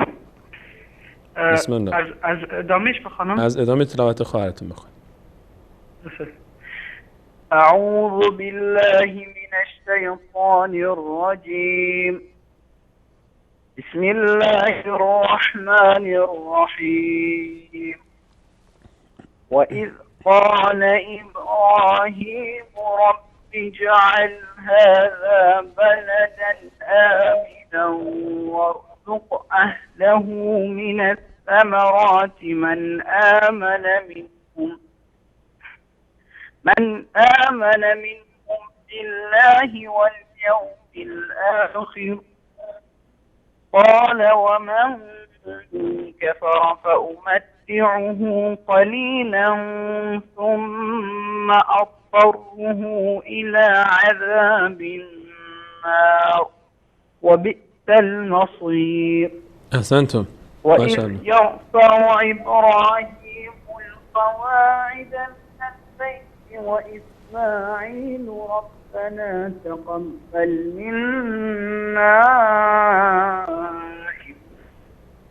A: بسم الله.
H: از ادامهش بخونم؟
A: از ادامه تلاوت خواهرتون بخونید.
H: اعوذ بالله من الشیطان الرجیم. بسم الله الرحمن الرحیم. وإذ قال إبراهيم رب اجعل هذا بلدا آمنا وارزق أهله من الثمرات من آمن منهم بالله واليوم الآخر قال ومن كفر فأمتعه قليلا ثم أضطره إلى عذاب النار وبئس المصير.
A: أحسنتم.
H: وإذ يرفع إبراهيم القواعد من البيت وإسماعيل ربنا تقبل منا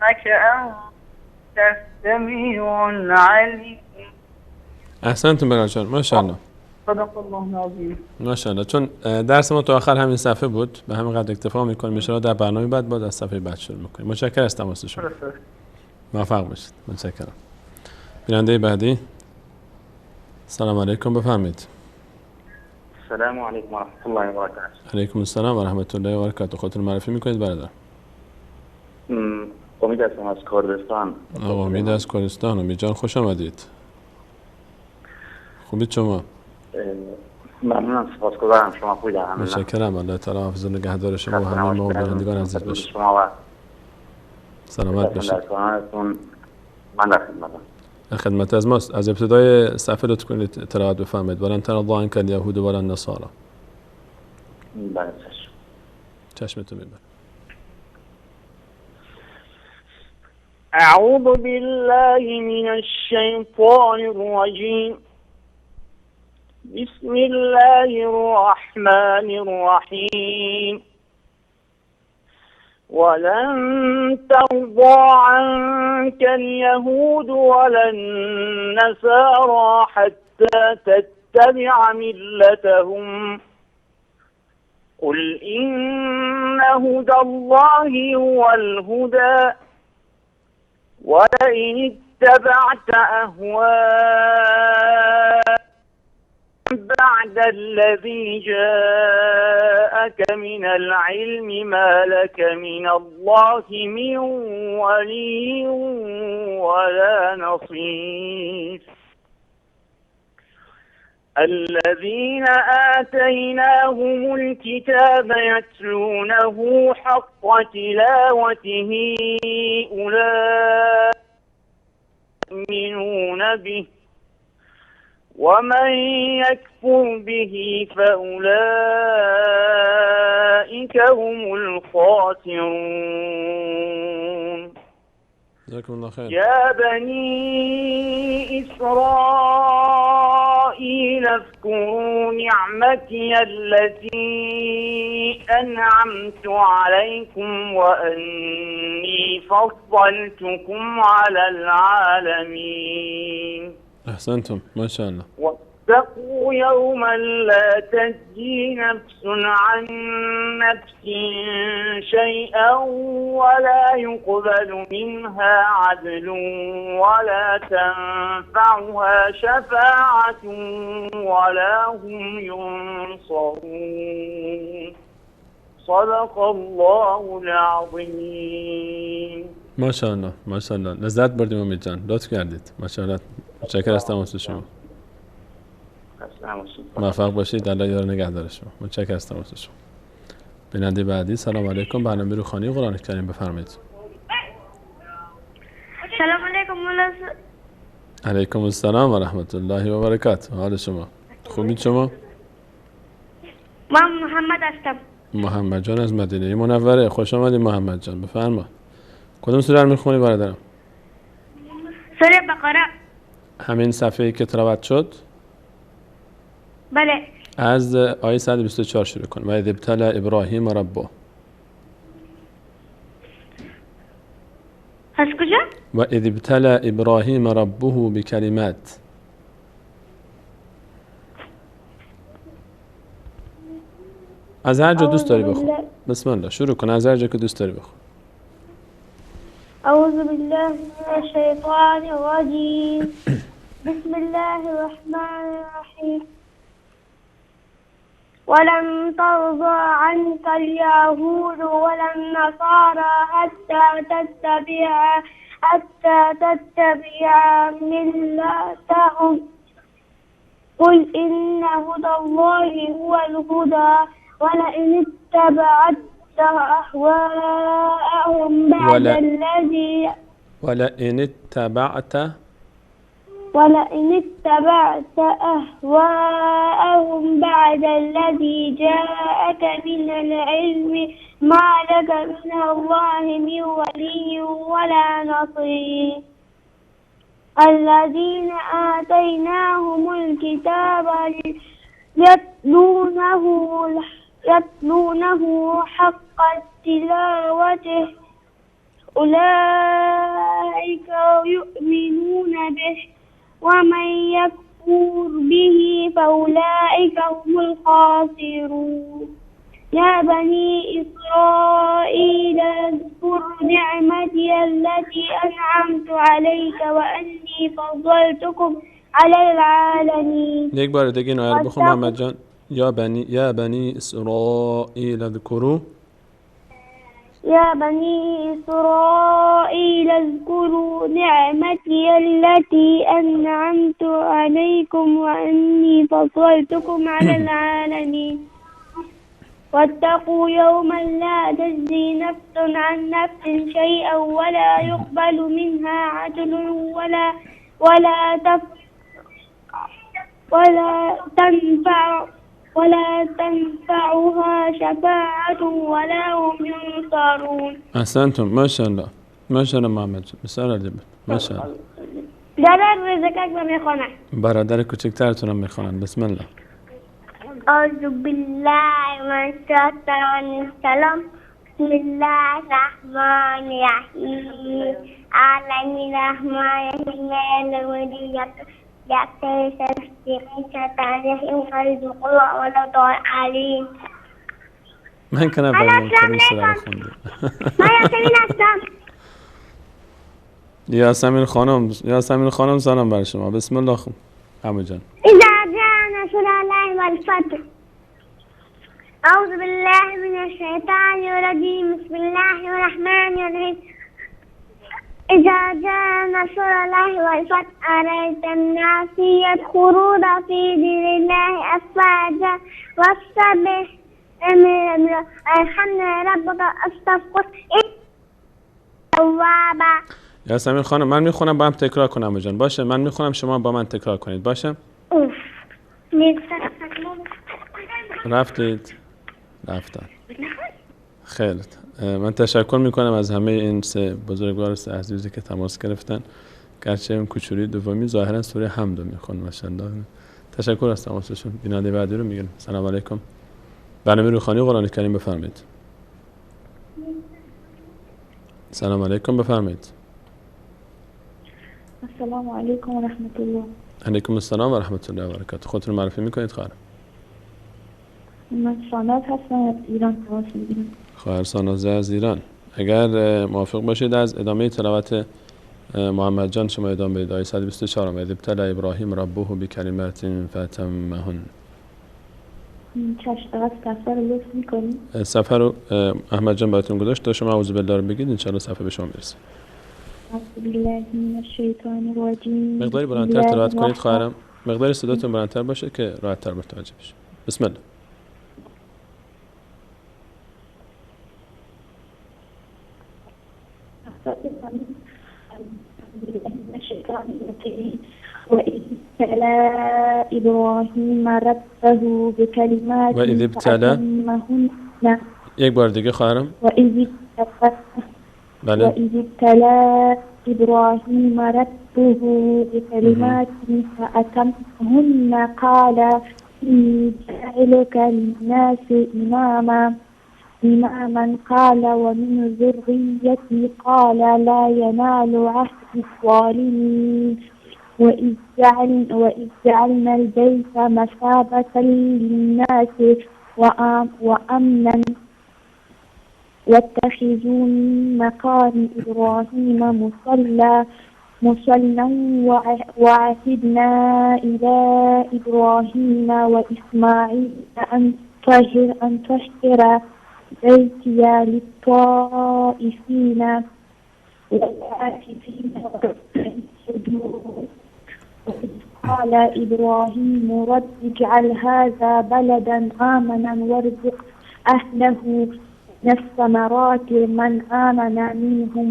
H: إنك أنت السميع العليم.
A: احسنتم بلال جان. ماشاءالله.
H: صدق الله العظیم.
A: ماشاءالله. چون درس ما تا آخر همین صفحه بود به همین قدر اکتفا میکنیم. ان شاء الله در برنامه بعد از صفحه بعد شروع میکنیم. متشکرم از تماس شما. موفق باشید. متشکرم. بیننده بعدی. سلام علیکم. بفرمایید.
I: السلام علیکم و رحمت الله و برکاته.
A: علیکم السلام و رحمت الله و برکاته. خودتون معرفی میکنید برادر؟
I: امید هستم از کردستان.
A: امید از کردستان. امید جان خوش آمدید. خوبید شما؟
I: ممنونم، سپاسگزارم. شما خوبید؟
A: متشکرم. الله تعالی حافظ و نگهدار شما و همه ما و بینندگان عزیز باشه.
I: شما و
A: سلامت باشید.
I: من در خدمتم.
A: خدمت از ماست. از ابتدای صفحه لطف کنید تلاوت بفرمایید. ولن ترضی عنک الیهود ولا النصارى.
I: بله
A: چشمتون میبرم.
H: اعوذ بالله من الشیطان الرجیم. بسم الله الرحمن الرحیم. ولن ترضى عنك اليهود ولا النصارى حتى تتبع ملتهم قل إن هدى الله هو الهدى ولئن اتبعت أهواءهم بعد الذي جاءك من العلم ما لك من الله من ولي ولا نصير. الذين آتيناهم الكتاب يتلونه حق تلاوته أولئك يؤمنون به ومن يكفر به فأولئك هم الخاسرون.
A: جزاكم الله خير.
H: يا بني إسرائيل اذكروا نعمتي التي أنعمت عليكم وأني فضلتكم على العالمين.
A: أحسنتم ما شاء الله.
H: واتقوا يوما لا تجزي نفس عن نفس شيئا ولا يقبل منها عدل ولا تنفعها شفاعة ولا هم ينصرون. صدق الله العظيم.
A: ما شاء الله ما شاء الله. لذت بردیم امید جان. لطف کردید. ماشاءالله. متشکرم از تماس شما. موفق باشید. الله یار نگهدار شما. متشکرم از تماس شما. بیننده بعدی. سلام علیکم. برنامه روحانی قرآن کریم بفرمایید.
F: سلام علیکم مولانا.
A: علیکم السلام و رحمت الله و برکاته. حال شما خوبید شما؟
F: من محمد هستم.
A: محمد جان از مدینه منوره. خوش آمدید محمد جان. بفرما. کدوم سوره رو میخونی برادرم؟
F: سوره بقره.
A: همین صفحه‌ای که تلاوت شد؟
F: بله.
A: از آیه 124 شروع کن. و اذ ابتلى ابراهیم ربه.
F: از کجا؟
A: و اذ ابتلى ابراهیم ربه بکلمات. از هر جا دوست داری بخون. بسم الله شروع کن. از هر جا که دوست داری بخون.
F: أعوذ بالله من الشيطان الرجيم. بسم الله الرحمن الرحيم. ولن ترضى عنك اليهود ولا النصارى حتى تتبع ملتهم. قل إن هدى الله هو الهدى ولئن اتبعت أهواءهم بعد الذي ولئن اتبعت أهواءهم بعد الذي جاءك من العلم ما لك من الله من ولي ولا نصير. الذين آتيناهم الكتاب يتلونه حق تلاوته أولئك يؤمنون به ومن يكفر به فأولئك هم الخاسرون. يا بني إسرائيل اذكروا نعمتي التي أنعمت عليك وأني فضلتكم على العالمين.
A: یک بار دیگه این آیه رو بخون محمد جان. یا بنی اسرائیل اذکروا.
F: يا بني إسرائيل اذكروا نعمتي التي أنعمت عليكم وأني فضلتكم على العالمين. واتقوا يوما لا تجزي نفس عن نفس شيئا ولا يقبل منها عدل ولا تنفعها شفاعة ولا هم ينصرون.
A: احسنتم ما شاء الله ما شاء الله محمد جان. بسیار عالی بود. ما شاء الله.
F: برادر رزقک رو میخونن.
A: برادر کوچکترتونم میخونن. بسم الله.
F: أعوذ بالله من الشيطان الرجيم. بسم الله الرحمن الرحيم. أعلم الرحمن الرحيم الودية يأتي سنستيقظ تعرفين خير قوة ولا طول عليم.
A: من که نفرمون کنیم سوره رو خوندیم.
F: من یاسمین هستم.
A: یاسمین خانم سلام بر شما. بسم الله خون عمو جان.
F: إذا جاء نصر الله والفتح. أعوذ بالله من الشيطان الرجيم. بسم الله الرحمن الرحيم. إذا جاء نصر الله والفتح أرأيت الناس يدخلون في دين الله أفواجا واستبح الحمد ربك أستغفر توابا.
A: یاسمین خانم من میخونم با هم تکرار کنم عمو جان. باشه من میخونم شما با من تکرار کنید. باشه رفتید رفتن خیلی من تشکر میکنم از همه این سه بزرگوار سه عزیزی که تماس گرفتن، گرچه اون کوچولی دومی ظاهرا سوره حمد میخون. ماشاءالله، تشکر از تماسشون. بیننده بعدی رو میگیریم. سلام علیکم. برنامه روحانی قرآن کریم بفرمایید. سلام علیکم، بفرمایید.
F: السلام علیکم و رحمت الله.
A: علیکم السلام و رحمت الله و برکاته. خودتون معرفی میکنید خواهر؟
F: من ساناز هستم از ایران تماس میگیرم.
A: خواهر سانازه از ایران. اگر موافق باشید از ادامه تلاوت محمد جان شما ادامه بدید. آیه 124 و اذ ابتلى ابراهیم ربه بکلمات فتمهن.
F: چشم فقط صفحه رو لطف میکنیم.
A: صفحه رو احمد جان براتون گذاشت تا شما اعوذ بالله رو بگید، انشالله صفحه به شما میرسه.
F: اعوذ بالله من الشیطان الرجیم.
A: مقداری بلندتر تلاوت کنید خواهرم، مقداری صداتون بلندتر باشه که راحت تر متوجه بشه. بسم الله.
F: وإذ ابتلى إبراهیم ربه بکلمات فأتمهن.
A: یک بار دیگه خواهرم.
F: وإذ ابتلى إبراهیم ربه بکلمات فأتمهن قال إني جاعلك للناس إماما قال ومن ذريتي قال لا ينال عهد الظالمين وإذ جعلنا البيت مثابة للناس وأمنا واتخذوا من مقام إبراهيم مصلى وعهدنا إلى إبراهيم وإسماعيل أن طهر بيتي للطائفين والعاكفين والسجود. قال إبراهيم رب اجعل هذا بلدا آمنا وارزق أهله من الثمرات من آمن منهم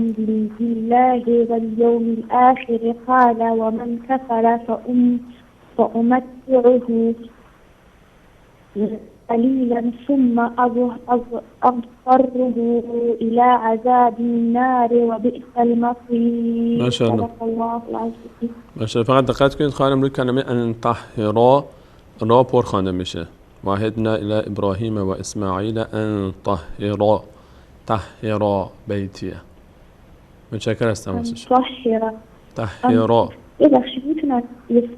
F: بالله واليوم الآخر قال ومن كفر فأمتعه قليلا ثم أضطره إلى عذاب النار وبئس المصير.
A: ما شاء الله. ما شاء الله. فقط دقت کنید خواهرم روی کلمه ان طهرا را پر خوانده میشه. وعهدنا الى ابراهیم و اسماعیل ان طهرا بیتیه. متشکر از تماسش. طهرا.
F: ببخشید میتونم یه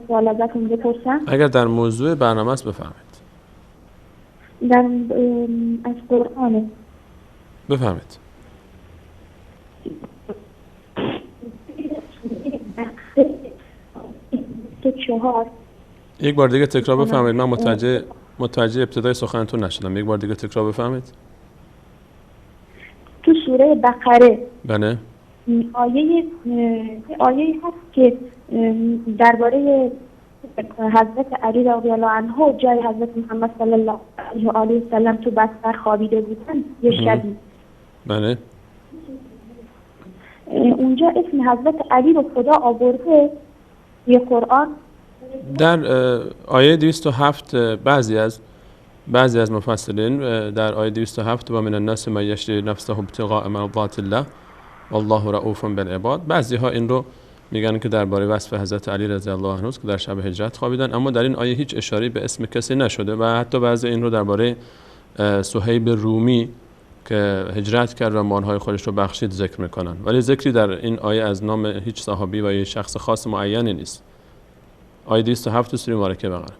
F: سوال ازتون بپرسم؟
A: اگر در موضوع برنامه است بفرمایید.
F: از قرآن.
A: بفرمایید. یک بار دیگه تکرار بفرمایید. من متوجه ابتدای سخنتون نشدم. یک بار دیگه تکرار بفرمایید.
F: تو سوره بقره
A: بله
F: آیه هست که درباره حضرت علی رضی الله عنه جای حضرت محمد صلی الله علیه و آله و سلم تو بستر خوابیده بودن یه شبی.
A: بله.
F: اونجا اسم حضرت علی رو خدا آورده یه قرآن.
A: در آیه 207 بعضی از مفسرین در آیه 207 و من الناس من یشری نفسه ابتغاء مرضات الله والله رؤوف بالعباد، بعضی ها این رو میگن که درباره وصف حضرت علی رضی الله عنه است که در شب هجرت خوابیدن، اما در این آیه هیچ اشاره به اسم کسی نشده و حتی بعضی این رو درباره صهیب رومی که هجرت کرد و مالهای خودش رو بخشید ذکر میکنن، ولی ذکری در این آیه از نام هیچ صحابی و یک شخص خاص معینی نیست. آیه 207 سوره مبارکه بقره.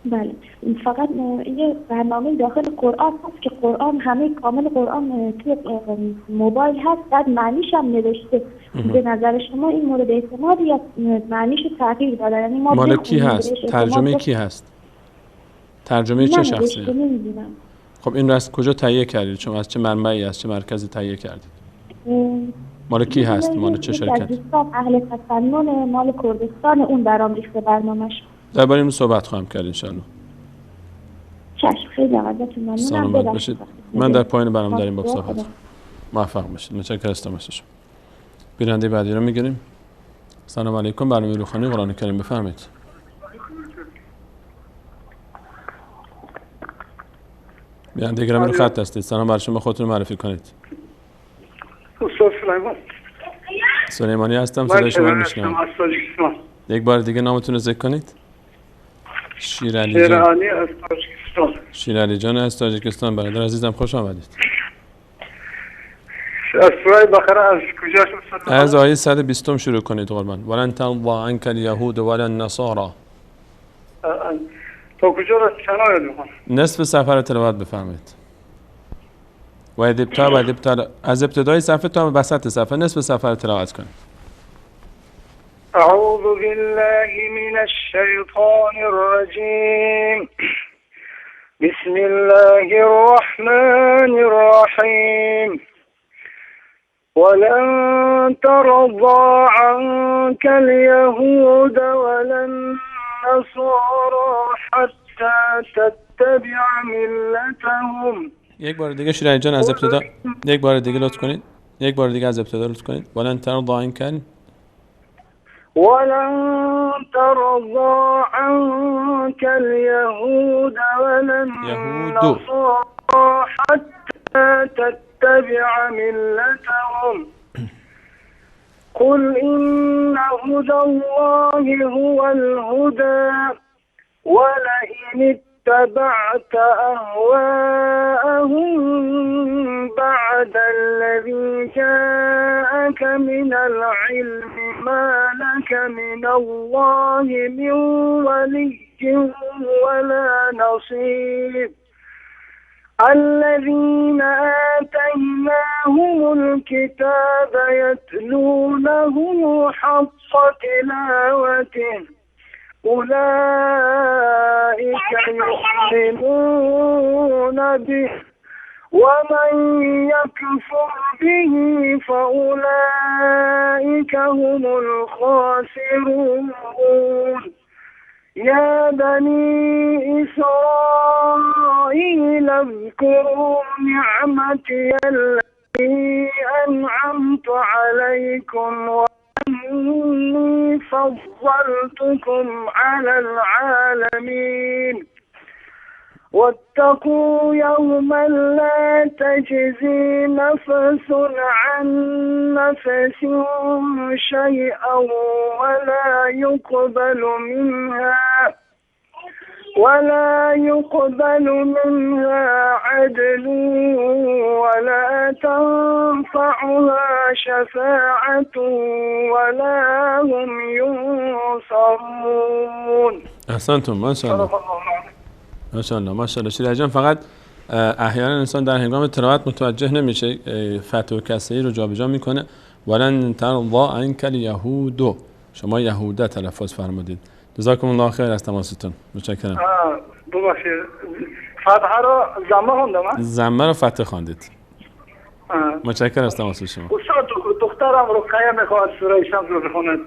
F: بله، فقط یه برنامه داخل قرآن هست که قرآن همه کامل قرآن توی موبایل هست، بعد معنیش هم نوشته. به نظر شما این مورد اعتماد یا معنیش تغییر داده؟ یعنی ما
A: مال کی هست؟ ترجمه کی هست؟ ترجمه چه شخصی؟
F: نمیدونم.
A: خب این رو از کجا تهیه کردید؟ چون از چه منبعی، از چه مرکزی تهیه کردید؟ مال کی هست؟ مال چه شرکت؟
F: اهل تسنن مال کردستان، اون برام ریخته برنامه‌اش.
A: درباره این صحبت خواهم کرد ان شاء الله.
F: چشم، خیلی ازتون ممنونم.
A: سلامت باشید. من در پایین برنامه داریم با صحبت. موفق باشید. متشکرم از تماسش. بیننده بعدی رو میگیریم. سلام علیکم. برنامه روحانی قرآن کریم بفرمایید. بیننده گرامی رو خط هستید. سلام بر شما، خودتون معرفی کنید.
J: استاد سلیمان
A: سلیمانی هستم، صدای شما رو میشنوم. یک بار دیگه نامتون رو ذکر کنید. شیرعلی جان.
J: شیرعلی از تاجیکستان.
A: شیرعلی جان از تاجیکستان. برادر عزیزم خوش آمدید.
J: از سوره بقره از کجا شد؟
A: از آیه 120 شروع کنید قربان. ولن ترضى عنك اليهود ولا النصارى.
J: تا کجا را چند آیه میخوان؟
A: نصف صفحه رو تلاوت بفرمایید. و ادبتا از ابتدای صفحه تا وسط صفحه نصف صفحه رو تلاوت کنید.
J: اعوذ بالله من الشیطان الرجیم. بسم الله الرحمن الرحیم. ولن ترضى عنك اليهود ولا النصارى حتى تتبع ملتهم.
A: یک بار دیگه شیرعلی جان از ابتدا یک بار دیگه لطف کنید. یک بار دیگه از ابتدا لطف کنید. ولن ترضى عنك
J: عنك اليهود ولا النصارى حتى تتبع ملتهم. قل إن هدى الله هو الهدى ولئن اتبعت أهواءهم بعد الذي جاءك من العلم ما لك من الله من ولي ولا نصير. الذين آتيناهم الكتاب يتلونه حق تلاوته أولئك يؤمنون به ومن يكفر به فأولئك هم الخاسرون. يا بني إسرائيل اذكروا نعمتي التي أنعمت عليكم وأني فضلتكم على العالمين. واتقوا يوما لا تجزي نفس عن نفس شيئا ولا يقبل منها عدل ولا تنفعها شفاعة ولا هم ينصرون.
A: احسنتم. ماشاءالله ماشاءالله. شیرعلی جان فقط احیانا انسان در هنگام تلاوت متوجه نمیشه، فتح و کسری رو جابجا میکنه. ولن ترضى عنك اليهود، شما یهوده تلفظ فرمودید. جزاکم الله خیر از تماستون. متشکرم.
J: ببخشید فتحه رو ضمه خوندم.
A: ضمه رو فتح خواندید. متشکرم از تماس شما.
J: استاد دخترم رقیه میخواد سوره شمس رو بخونه.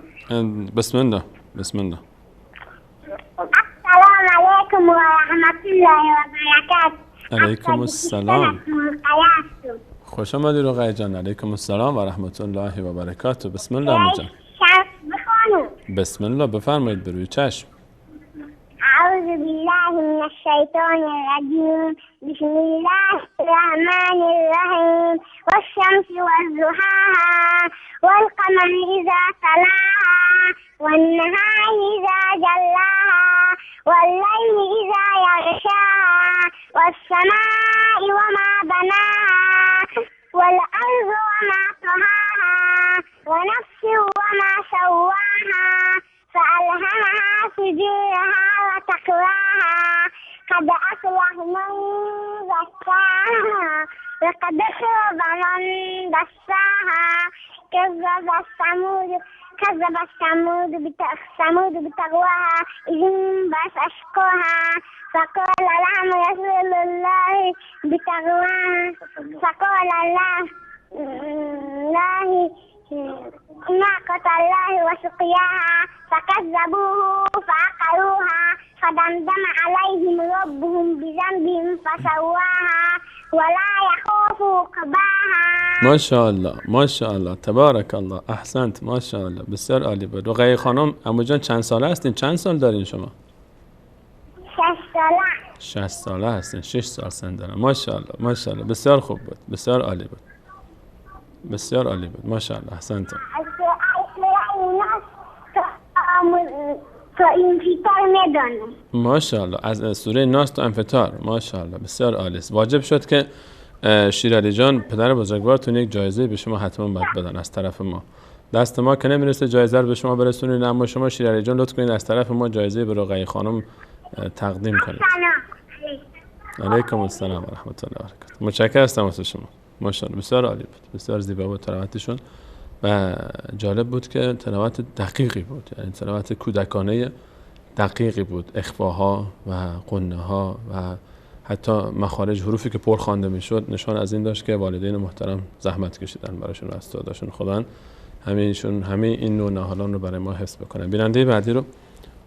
A: بسم الله. بسم الله.
E: السلام علیکم و رحمت الله و برکاته.
A: علیکم السلام. خوش آمدید رقیه جان. علیکم السلام و رحمت الله و برکاته. بسم الله عمو جان. بسم الله بفرمایید بروی چشم.
E: اعوذ بالله من الشیطان الرجیم. بسم الله الرحمن الرحیم. والشمس والضحاها والقمر اذا تلاها والنهار اذا جلاها والليل اذا يغشاها والسماء وما بناها والأرض وما طحاها ونفس وما سواها فألهمها فجورها وتقواها قد أفلح من زكاها وقد خاب من دساها كذب ثمود بتقواها إذ انبعث أشقاها فقال لهم رسول الله بتقواها فقال الله ناقة الله وسقياها فكذبوه فعقروها فدمدم عليهم ربهم بذنبهم فسواها ولا يخاف عقباها.
A: ماشاءالله ماشاءالله تبارک الله. احسنت. ماشاءالله بسیار عالی بود. رقیه خانم عمو جان چند ساله هستین؟ چند سال دارین شما؟
E: 6 ساله.
A: 60 ساله هستین، 6 سال سن دارم. ماشاءالله ماشاءالله، بسیار خوب بود، بسیار عالی بود، بسیار عالی بود، ماشاءالله، احسنتم.
E: تا انفطار میدانم.
A: ماشاءالله، از سوره ناس تا انفطار، ماشاءالله، بسیار عالی است. واجب شد که شیرعلی جان پدر بزرگوارتون یک جایزه به شما حتما باید بدن از طرف ما. دست ما که نمیرسه جایزه رو به شما برسونید، اما شما شیرعلی جان لطف کنید از طرف ما جایزه به رقیه خانم تقدیم کنید. علیکم السلام و رحمت الله و برکاته. متشکرم هستم از شما. ماشاءالله بسیار عالی بود، بسیار زیبا بود تلاوتشون و جالب بود که تلاوت دقیقی بود، یعنی تلاوت کودکانه دقیقی بود، اخفاها و قنه‌ها و حتی مخارج حروفی که پر خوانده میشد نشان از این داشت که والدین محترم زحمت کشیدن براشون و استاداشون خدان همه این نوع نهالان رو برای ما حفظ بکنن. بیننده بعدی رو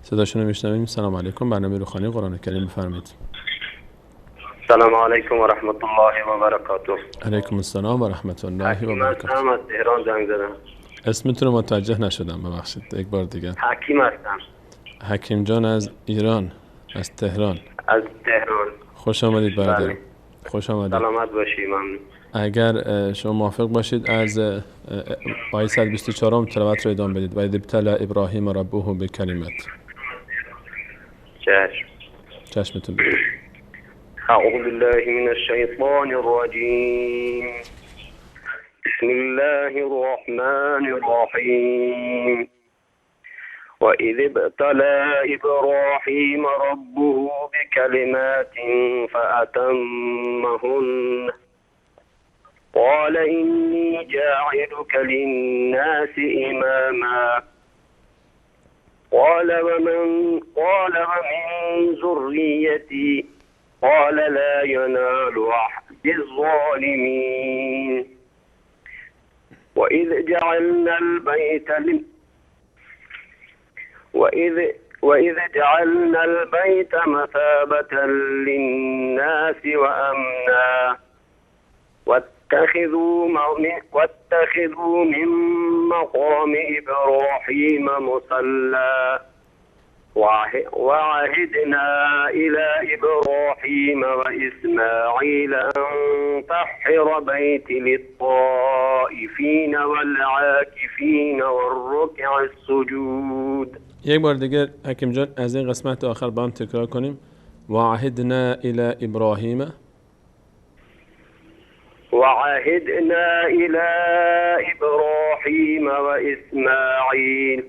A: صداشون رو میشنویم. سلام علیکم، برنامه روخانی قرآن کریم بفرمایید.
K: سلام علیکم و رحمت الله و برکاته.
A: علیکم السلام و رحمت الله و برکاته.
K: من از تهران زنگ زدم. اسمتون
A: رو متوجه نشدم، ببخشید یک بار دیگه.
K: حکیم هستم.
A: حکیم جان از ایران، از تهران.
K: از تهران.
A: خوش آمدید برادر. خوش آمدید.
K: سلامت باشید. ممنون.
A: اگر شما موافق باشید از آیه 124 تلاوت رو ادامه بدید. و اذ ابتلی ابراهیم ربه بکلمات. چشمتون بگید.
K: اعوذ بالله من الشیطان الرجیم. بسم الله الرحمن الرحیم. وإذ ابتلى إبراهيم ربه بكلمات فأتمهن قال إني جاعلك للناس إماما قال ومن ذريتي قال لا ينال عهد الظالمين وإذ جعلنا البيت مثابة للناس وأمنا واتخذوا من مقام إبراهيم مصلى وعهدنا إلى إبراهيم وإسماعيل أن طهر بيتي للطائفين والعاكفين والركع السجود.
A: یک بار دیگه حکیم جان از این قسمت آخر با هم تکرار کنیم. وعهدنا الى ابراهیم
K: وإسماعيل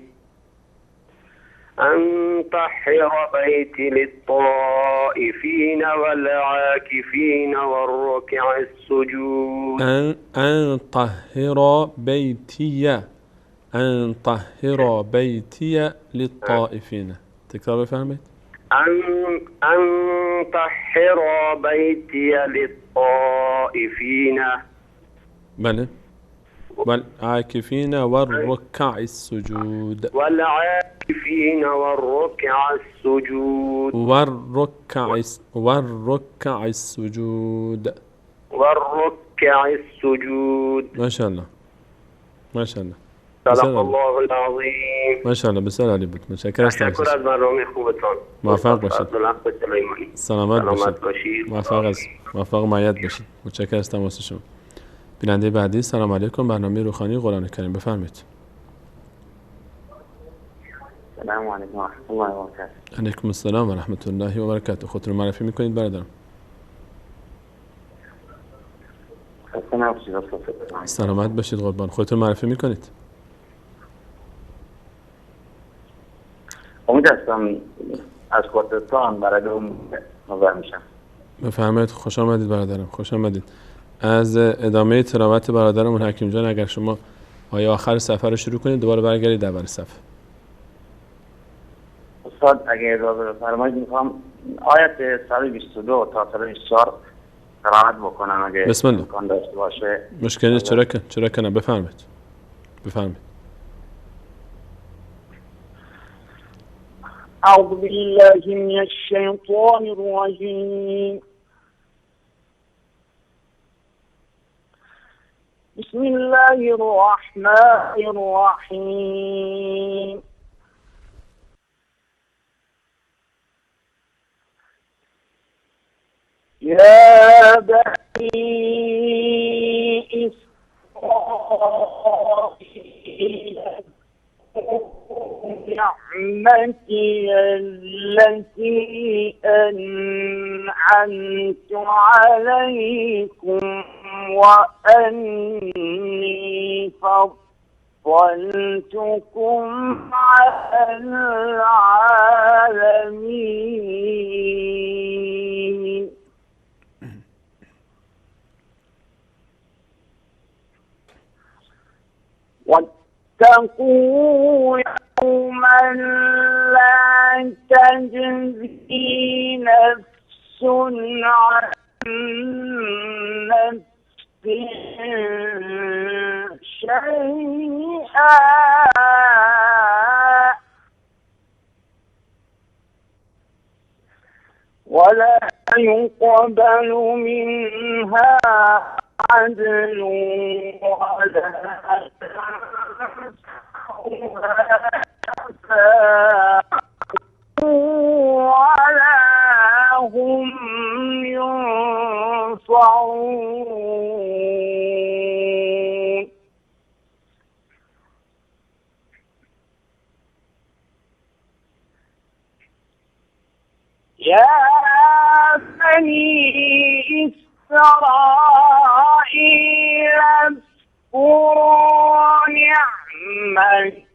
K: أن طهر بيتي للطائفين والعاكفين والركع السجود.
A: أن طهر بيتي للطائفين. تكرار بفهمت؟
K: أن طهر بيتي للطائفين
A: بله والعاكفين والركع السجود.
K: والعاكفين والركع السجود.
A: والركع السجود. ما شاء الله ما شاء الله.
K: صدق الله العظیم.
A: ماشاءالله بسیار عالی بود. متشکرم.
K: تشکر از برنامه خوبتان.
A: موفق باشید. سلامت
K: باشید.
A: موفق معید باشید. متشکرم از تماس شما. بیننده بعدی. سلام علیکم، برنامه روخانی قرآن کریم بفرمایید.
I: سلام علیکم و رحمت الله و برکاته.
A: علیکم السلام و رحمت الله و برکاته. خودتون رو معرفی میکنید برادرم؟ سلامت باشید قربان. خودتون معرفی میکنید؟
I: امید هستم از کردستان برادرم نظر میشم.
A: بفرمایید. خوش آمدید برادرم، خوش آمدید. از ادامه تلاوت برادرمون حکیم جان اگر شما آیه آخر صفحه رو شروع کنید دوباره برگردید اول صفحه.
I: استاد اگه اجازه بفرمایید میخوام آیت 122 تا 124 قرائت بکنم اگه
A: بسم الله.
I: امکان داشته باشه.
A: مشکلی نیست. چرا که نه، بفرمایید.
H: أعوذ بالله من الشيطان الرجيم. بسم الله الرحمن الرحيم. يا بني إسرائيل نعمتي التي أنعمت عليكم وأني فضلتكم على العالمين واتقوا يوما لا تجزي نفس عن نفس شيئا ولا يقبل منها عدل ولا ولا هم ينصرون يا بني إسرائيل اذكروا نعمتي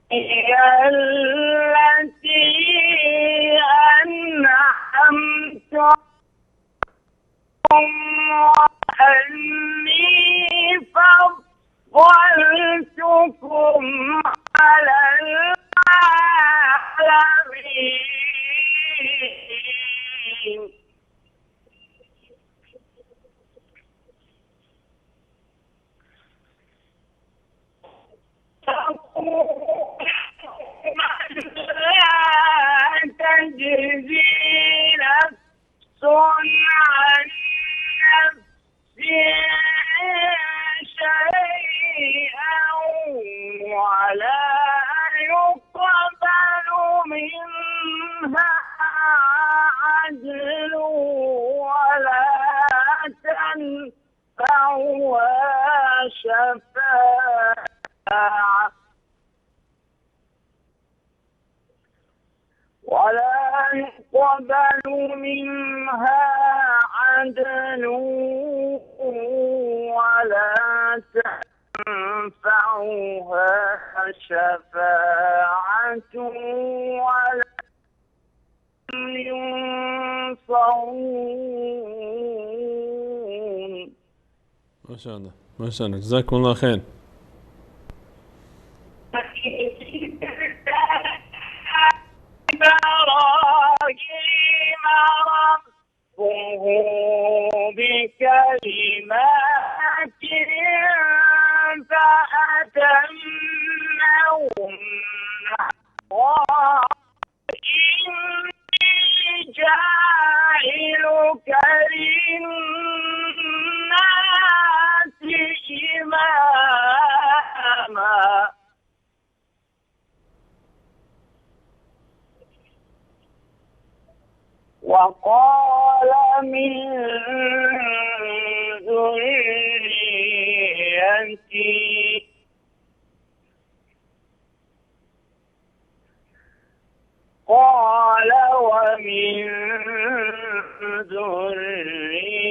H: التي أنعمت عليكم وأني فضلتكم على العالمين لا تجزي نفس عن نفس شيئا ولا يقبل منها عدل ولا تنفعها شفاعة ولا يقبل منها عدل ولا تنفعها شفاعة ولا ينصرون.
A: ما شاء الله ما شاء الله، جزاكم الله خير.
H: إبراهيم ربه بكلمات فأتمهن قال إني جاعلك للناس إماما وقال من ذريتي قال ومن ذريتي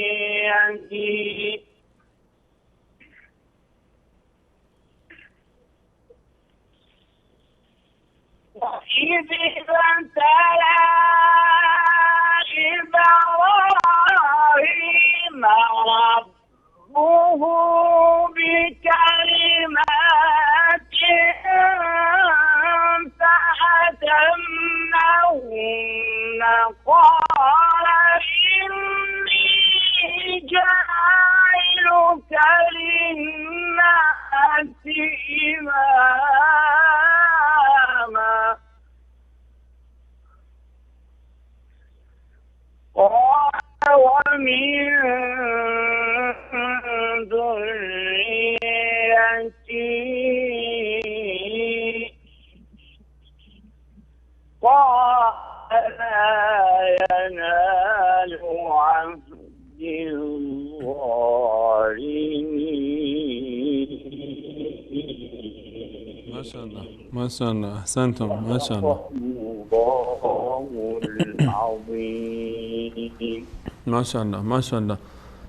H: وإذ ابتلى إبراهيم ربه بكلمات فأتمهن قال إني جاعلك للناس إماما
A: ماشاءالله ماشاءالله احسنتم ماشاءالله ماشاءالله ماشاءالله.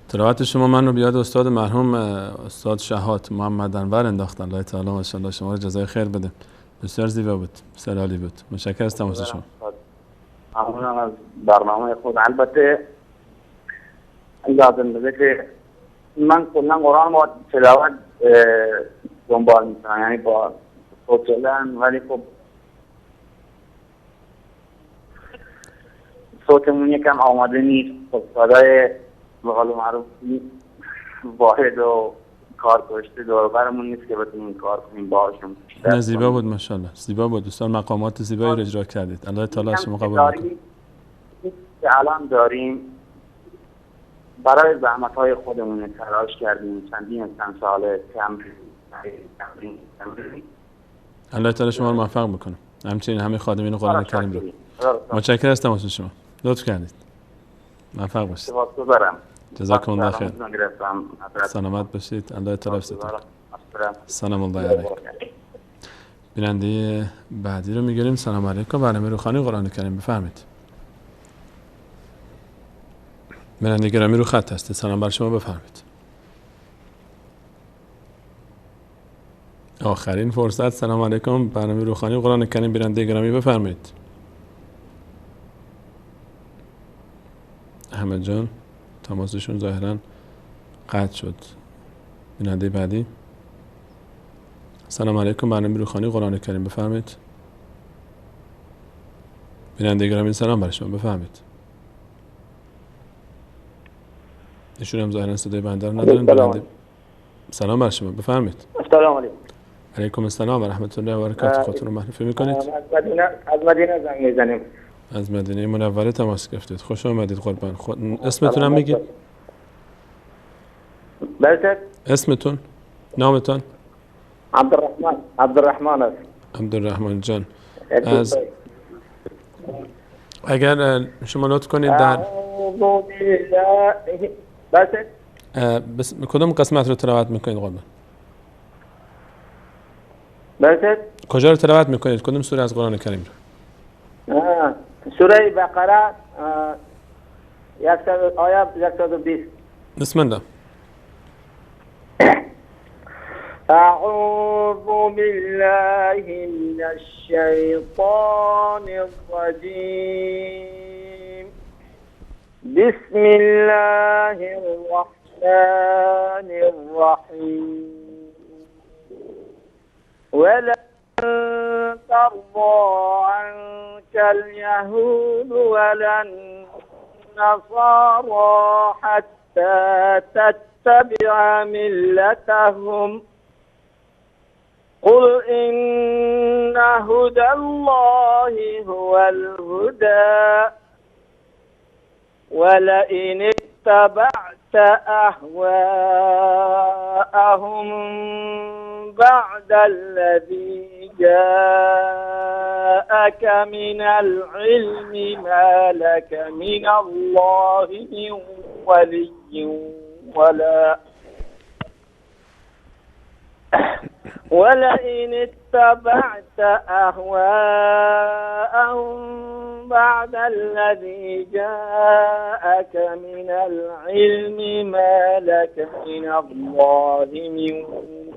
A: تلاوت شما من رو بیاد استاد مرحوم استاد شهات محمد انور انداختن. الله تعالی ماشاءالله شما رو جزای خیر بده. بسیار زیبا بود، بسیار عالی بود. متشکرم از تماس شما.
I: ممنونم از برنامه خود. البته لازم بده که من کلا قرآن با تلاوت دنبال میکنم، یعنی با صوت کردن، ولی خب صوتمون یکم آماده نیست. خب صدای به حال معروف واحد و کار کشته دور برمون نیست که بتونیم کار کنیم باهاشون.
A: نه زیبا بود ماشاءالله، زیبا بود دوستان، مقامات زیبایی رو اجرا کردید. الله تعالی شما قبول کنه.
I: که الان داریم برای زحمت‌های خودمون تلاش کردیم، چندین سال تمرین.
A: الله تعالی شما رو موفق بکنه. همچنین همه خادمین قرآن کریم رو. متشکرم از تماس شما. لطف کردید. موفق باشید.
I: سپاسگزارم.
A: جزاکم الله خیر. سلامت باشید. الله تعالی حفظتون. سلام الله علیکم. بیننده بعدی رو میگیریم. سلام علیکم. برنامه روخانی قرآن کریم بفرمایید. بیننده گرامی رو خط هست. سلام بر شما بفرمایید. آخرین فرصت. سلام علیکم. برنامه روخانی قرآن کریم بیننده گرامی بفرمایید. احمد جان تماسشون ظاهرا قطع شد. بیننده بعدی. سلام علیکم. برنامه روخانی قرآن کریم بفرمایید. بیننده گرامی سلام بر شما بفرمایید. ایشون هم ظاهرا صدای بنده رو ندارن. سلام بر شما بفرمایید.
L: سلام علیکم.
A: علیکم السلام و رحمت الله و برکاته. خودتون رو معرفی میکنید؟
L: از مدینه زنگ میزنیم.
A: از مدینه منوره تماس گرفتید. خوش آمدید قربان. اسمتون هم بگید.
L: بله.
A: اسمتون؟ نامتون؟
L: عبدالرحمن است.
A: عبدالرحمن جان. از اگر شما لطف کنید در کدوم قسمت رو تلاوت میکنید قربان؟
L: بله.
A: کجا رو تلاوت میکنید؟ کدوم سوره از قرآن کریم رو؟
L: سوره بقره 120.
A: بسم الله.
J: أعوذ بالله من الشيطان الرجيم. بسم الله الرحمن الرحيم. ولن ترضى عنك اليهود ولا النصارى حتى تتبع ملتهم. قل إن هدى الله هو الهدى ولئن اتبعت أهواءهم بعد الذي جاءك من العلم ما لك من الله من ولي ولئن اتبعت أهواءهم بعد الذي جاءك من العلم ما لك من الله من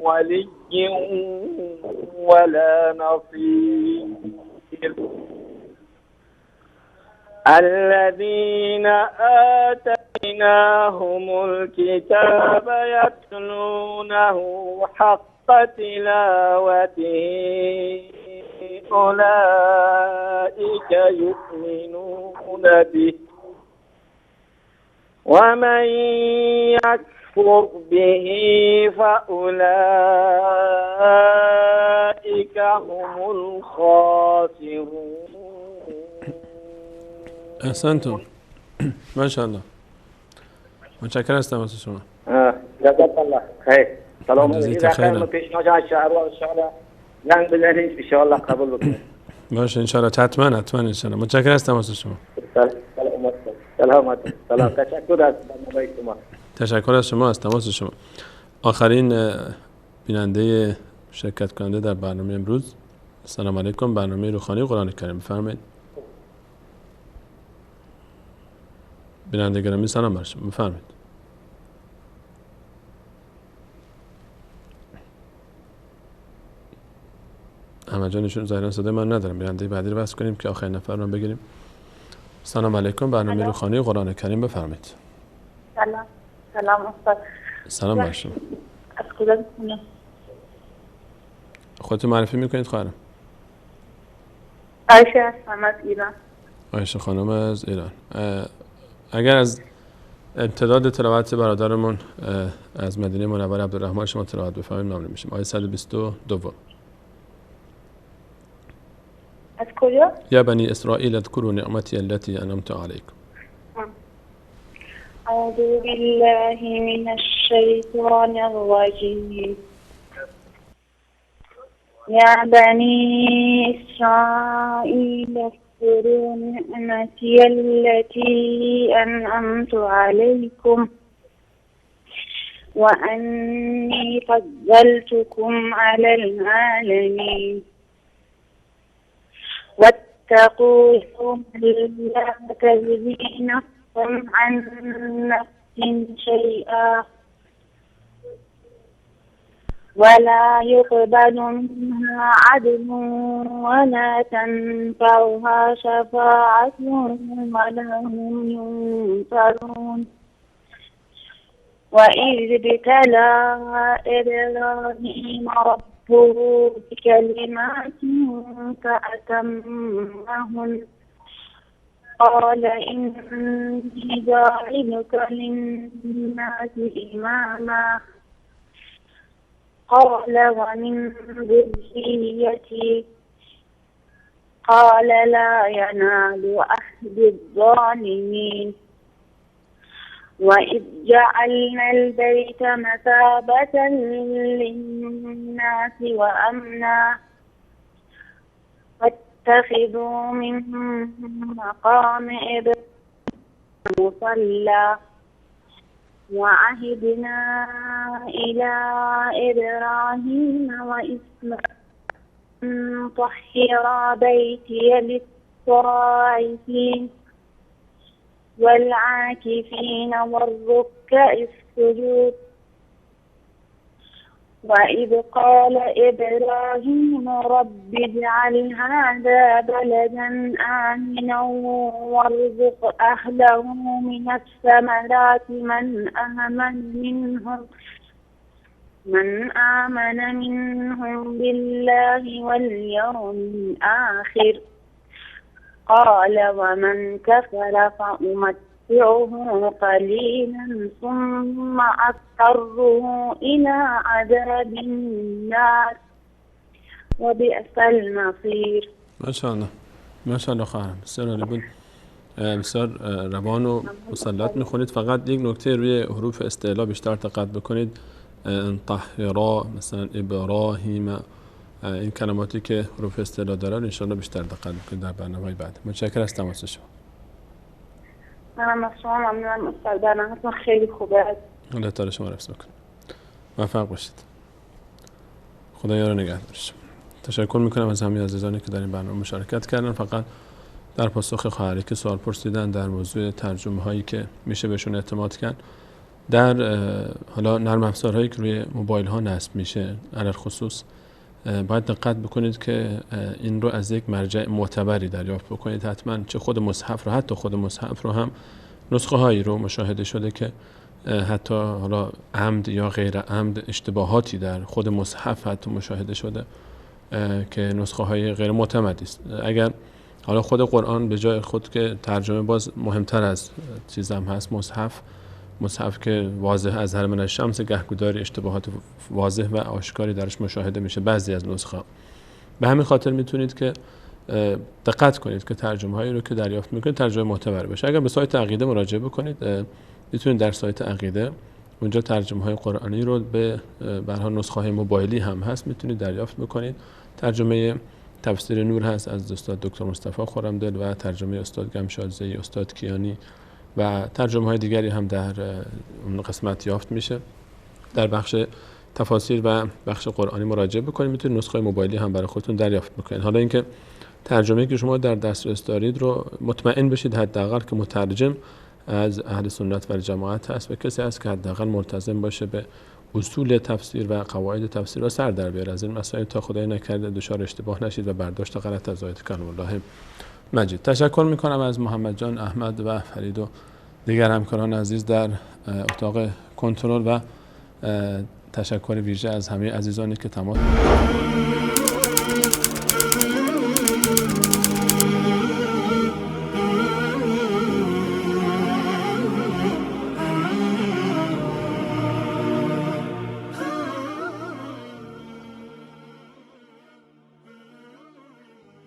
J: ولي ولا نصير. الذين آتيناهم الكتاب يتلونه حق تلاوته أولئك يؤمنون به ومن يكفر به فأولئك هم الخاسرون.
A: احسنتم. ماشاءالله. متشکرم از تماس شما.
L: جزاک الله خیر. سلام
A: علیکم. خیر.
L: پیشنهاد شهر و ان شاء الله زنگ بزنید ان شاء الله قبول بکنید.
A: باشه ان شاء الله. حتما ان شاء الله. متشکرم از تماس شما.
L: سلام. تشکر از برنامه شما.
A: تشکر از شما از تماس شما. آخرین بیننده شرکت کننده در برنامه امروز. سلام علیکم، برنامه روحانی قرآن کریم، بفرمایید. بیننده گرامی سلام بر شما، بفرمایید. احمد جان ایشون ظاهرا صدای من ندارم، بیننده بعدی رو بس کنیم که آخرین نفر رو بگیریم. سلام علیکم، برنامه روحانی قرآن کریم، بفرمایید.
E: سلام استاد.
A: سلام بر شما.
E: از کجا بکنم؟
A: خودتون معرفی میکنید خواهرم؟
E: عایشه هستم از ایران.
A: عایشه خانم از ایران. اگر از امتداد تلاوت برادرمون از مدینه منوره عبدالرحمن شما تلاوت بفرمایید ممنون میشیم. آیه 122.
E: از کجا؟
A: یا بنی اسرائیل اذکروا نعمتی التي انعمت علیکم.
F: اعوذ بالله من الشیطان الرجیم. یا بنی اسرائیل اذکروا نعمتی التي انعمت علیکم وأني فضلتكم على العالمين واتقوا يوما لا تجزي نفس عن نفس شيئا ولا يقبل منها عدل ولا تنفعها شفاعة ولا هم ينصرون. وإذ ابتلى إبراهيم ربه بكلمات فأتمهن قال إني جاعلك للناس إماما قال ومن ذريتي قال لا ينال عهد الظالمين. وإذ جعلنا البيت مثابة للناس وأمنا واتخذوا من مقام إبراهيم مصلى وعهدنا إلى إبراهيم وإسماعيل أن طهرا بيتي للطائفين والعاكفين والركع السجود. وإذ قال إبراهيم رب اجعل هذا بلدا آمنا وارزق أهله من الثمرات من آمن منهم بالله واليوم الآخر قال ومن كفر فأمتعه قليلا ثم أضطره إلى عذاب النار وبئس المصير.
A: ماشاءالله ماشاءالله خواهرم، بسیار عالی بود، بسیار روان و مسلط میخونید. فقط یک نکته روی حروف استعلا بیشتر دقت بکنید. طهرا، مثلا ابراهیم، این کلماتی که حروف استعلا دارن انشاءالله بیشتر دقت بکنید در برنامه‌های بعد. متشکرم از تماس شما.
F: منم از شما ممنونم استاد، برنامه‌تون خیلی خوبه.
A: الله تعالی شما رو حفظ بکنه. موفق باشید. خدا یار و نگهدار شما. تشکر میکنم از همه عزیزانی که در این برنامه مشارکت کردن. فقط در پاسخ خواهری که سوال پرسیدن در موضوع ترجمه هایی که میشه بهشون اعتماد کرد در حالا نرم افزارهایی که روی موبایل ها نصب میشه، علل خصوص باید دقت بکنید که این رو از یک مرجع معتبری دریافت بکنید. حتما چه خود مصحف رو، حتی خود مصحف رو هم نسخه هایی رو مشاهده شده که حتی حالا عمد یا غیر عمد اشتباهاتی در خود مصحف حتی مشاهده شده که نسخه های غیر معتمدی است. اگر حالا خود قرآن به جای خود که ترجمه باز مهمتر از چیز هم هست، مصحف که واضح از هر من الشمس گهگداری اشتباهات واضح و آشکاری درش مشاهده میشه بعضی از نسخه. به همین خاطر میتونید که دقت کنید که ترجمه هایی رو که دریافت میکنید ترجمه معتبر بشه. اگر به سایت عقیده مراجعه بکنید میتونید در سایت عقیده اونجا ترجمه های قرآنی رو به هر نسخه های موبایلی هم هست میتونید دریافت بکنید. ترجمه تفسیر نور هست از استاد دکتر مصطفی خرمدل و ترجمه استاد گمشادزی، استاد کیانی و ترجمه های دیگری هم در اون قسمت یافت میشه. در بخش تفاسیر و بخش قرآنی مراجعه بکنید. میتونید نسخه موبایلی هم برای خودتون دریافت بکنید. حالا اینکه ترجمه‌ای که شما در دسترس دارید رو مطمئن بشید حداقل که مترجم از اهل سنت و جماعت هست و کسی هست که حداقل ملتزم باشه به اصول تفسیر و قواعد تفسیر و سر در بیاره از این مسائل تا خدای نکرده دچار اشتباه نشید و برداشت غلط از آیات کلام الله مجید. تشکر میکنم از محمد جان، احمد و فرید و دیگر همکاران عزیز در اتاق کنترل و تشکر ویژه از همه عزیزانی که تماس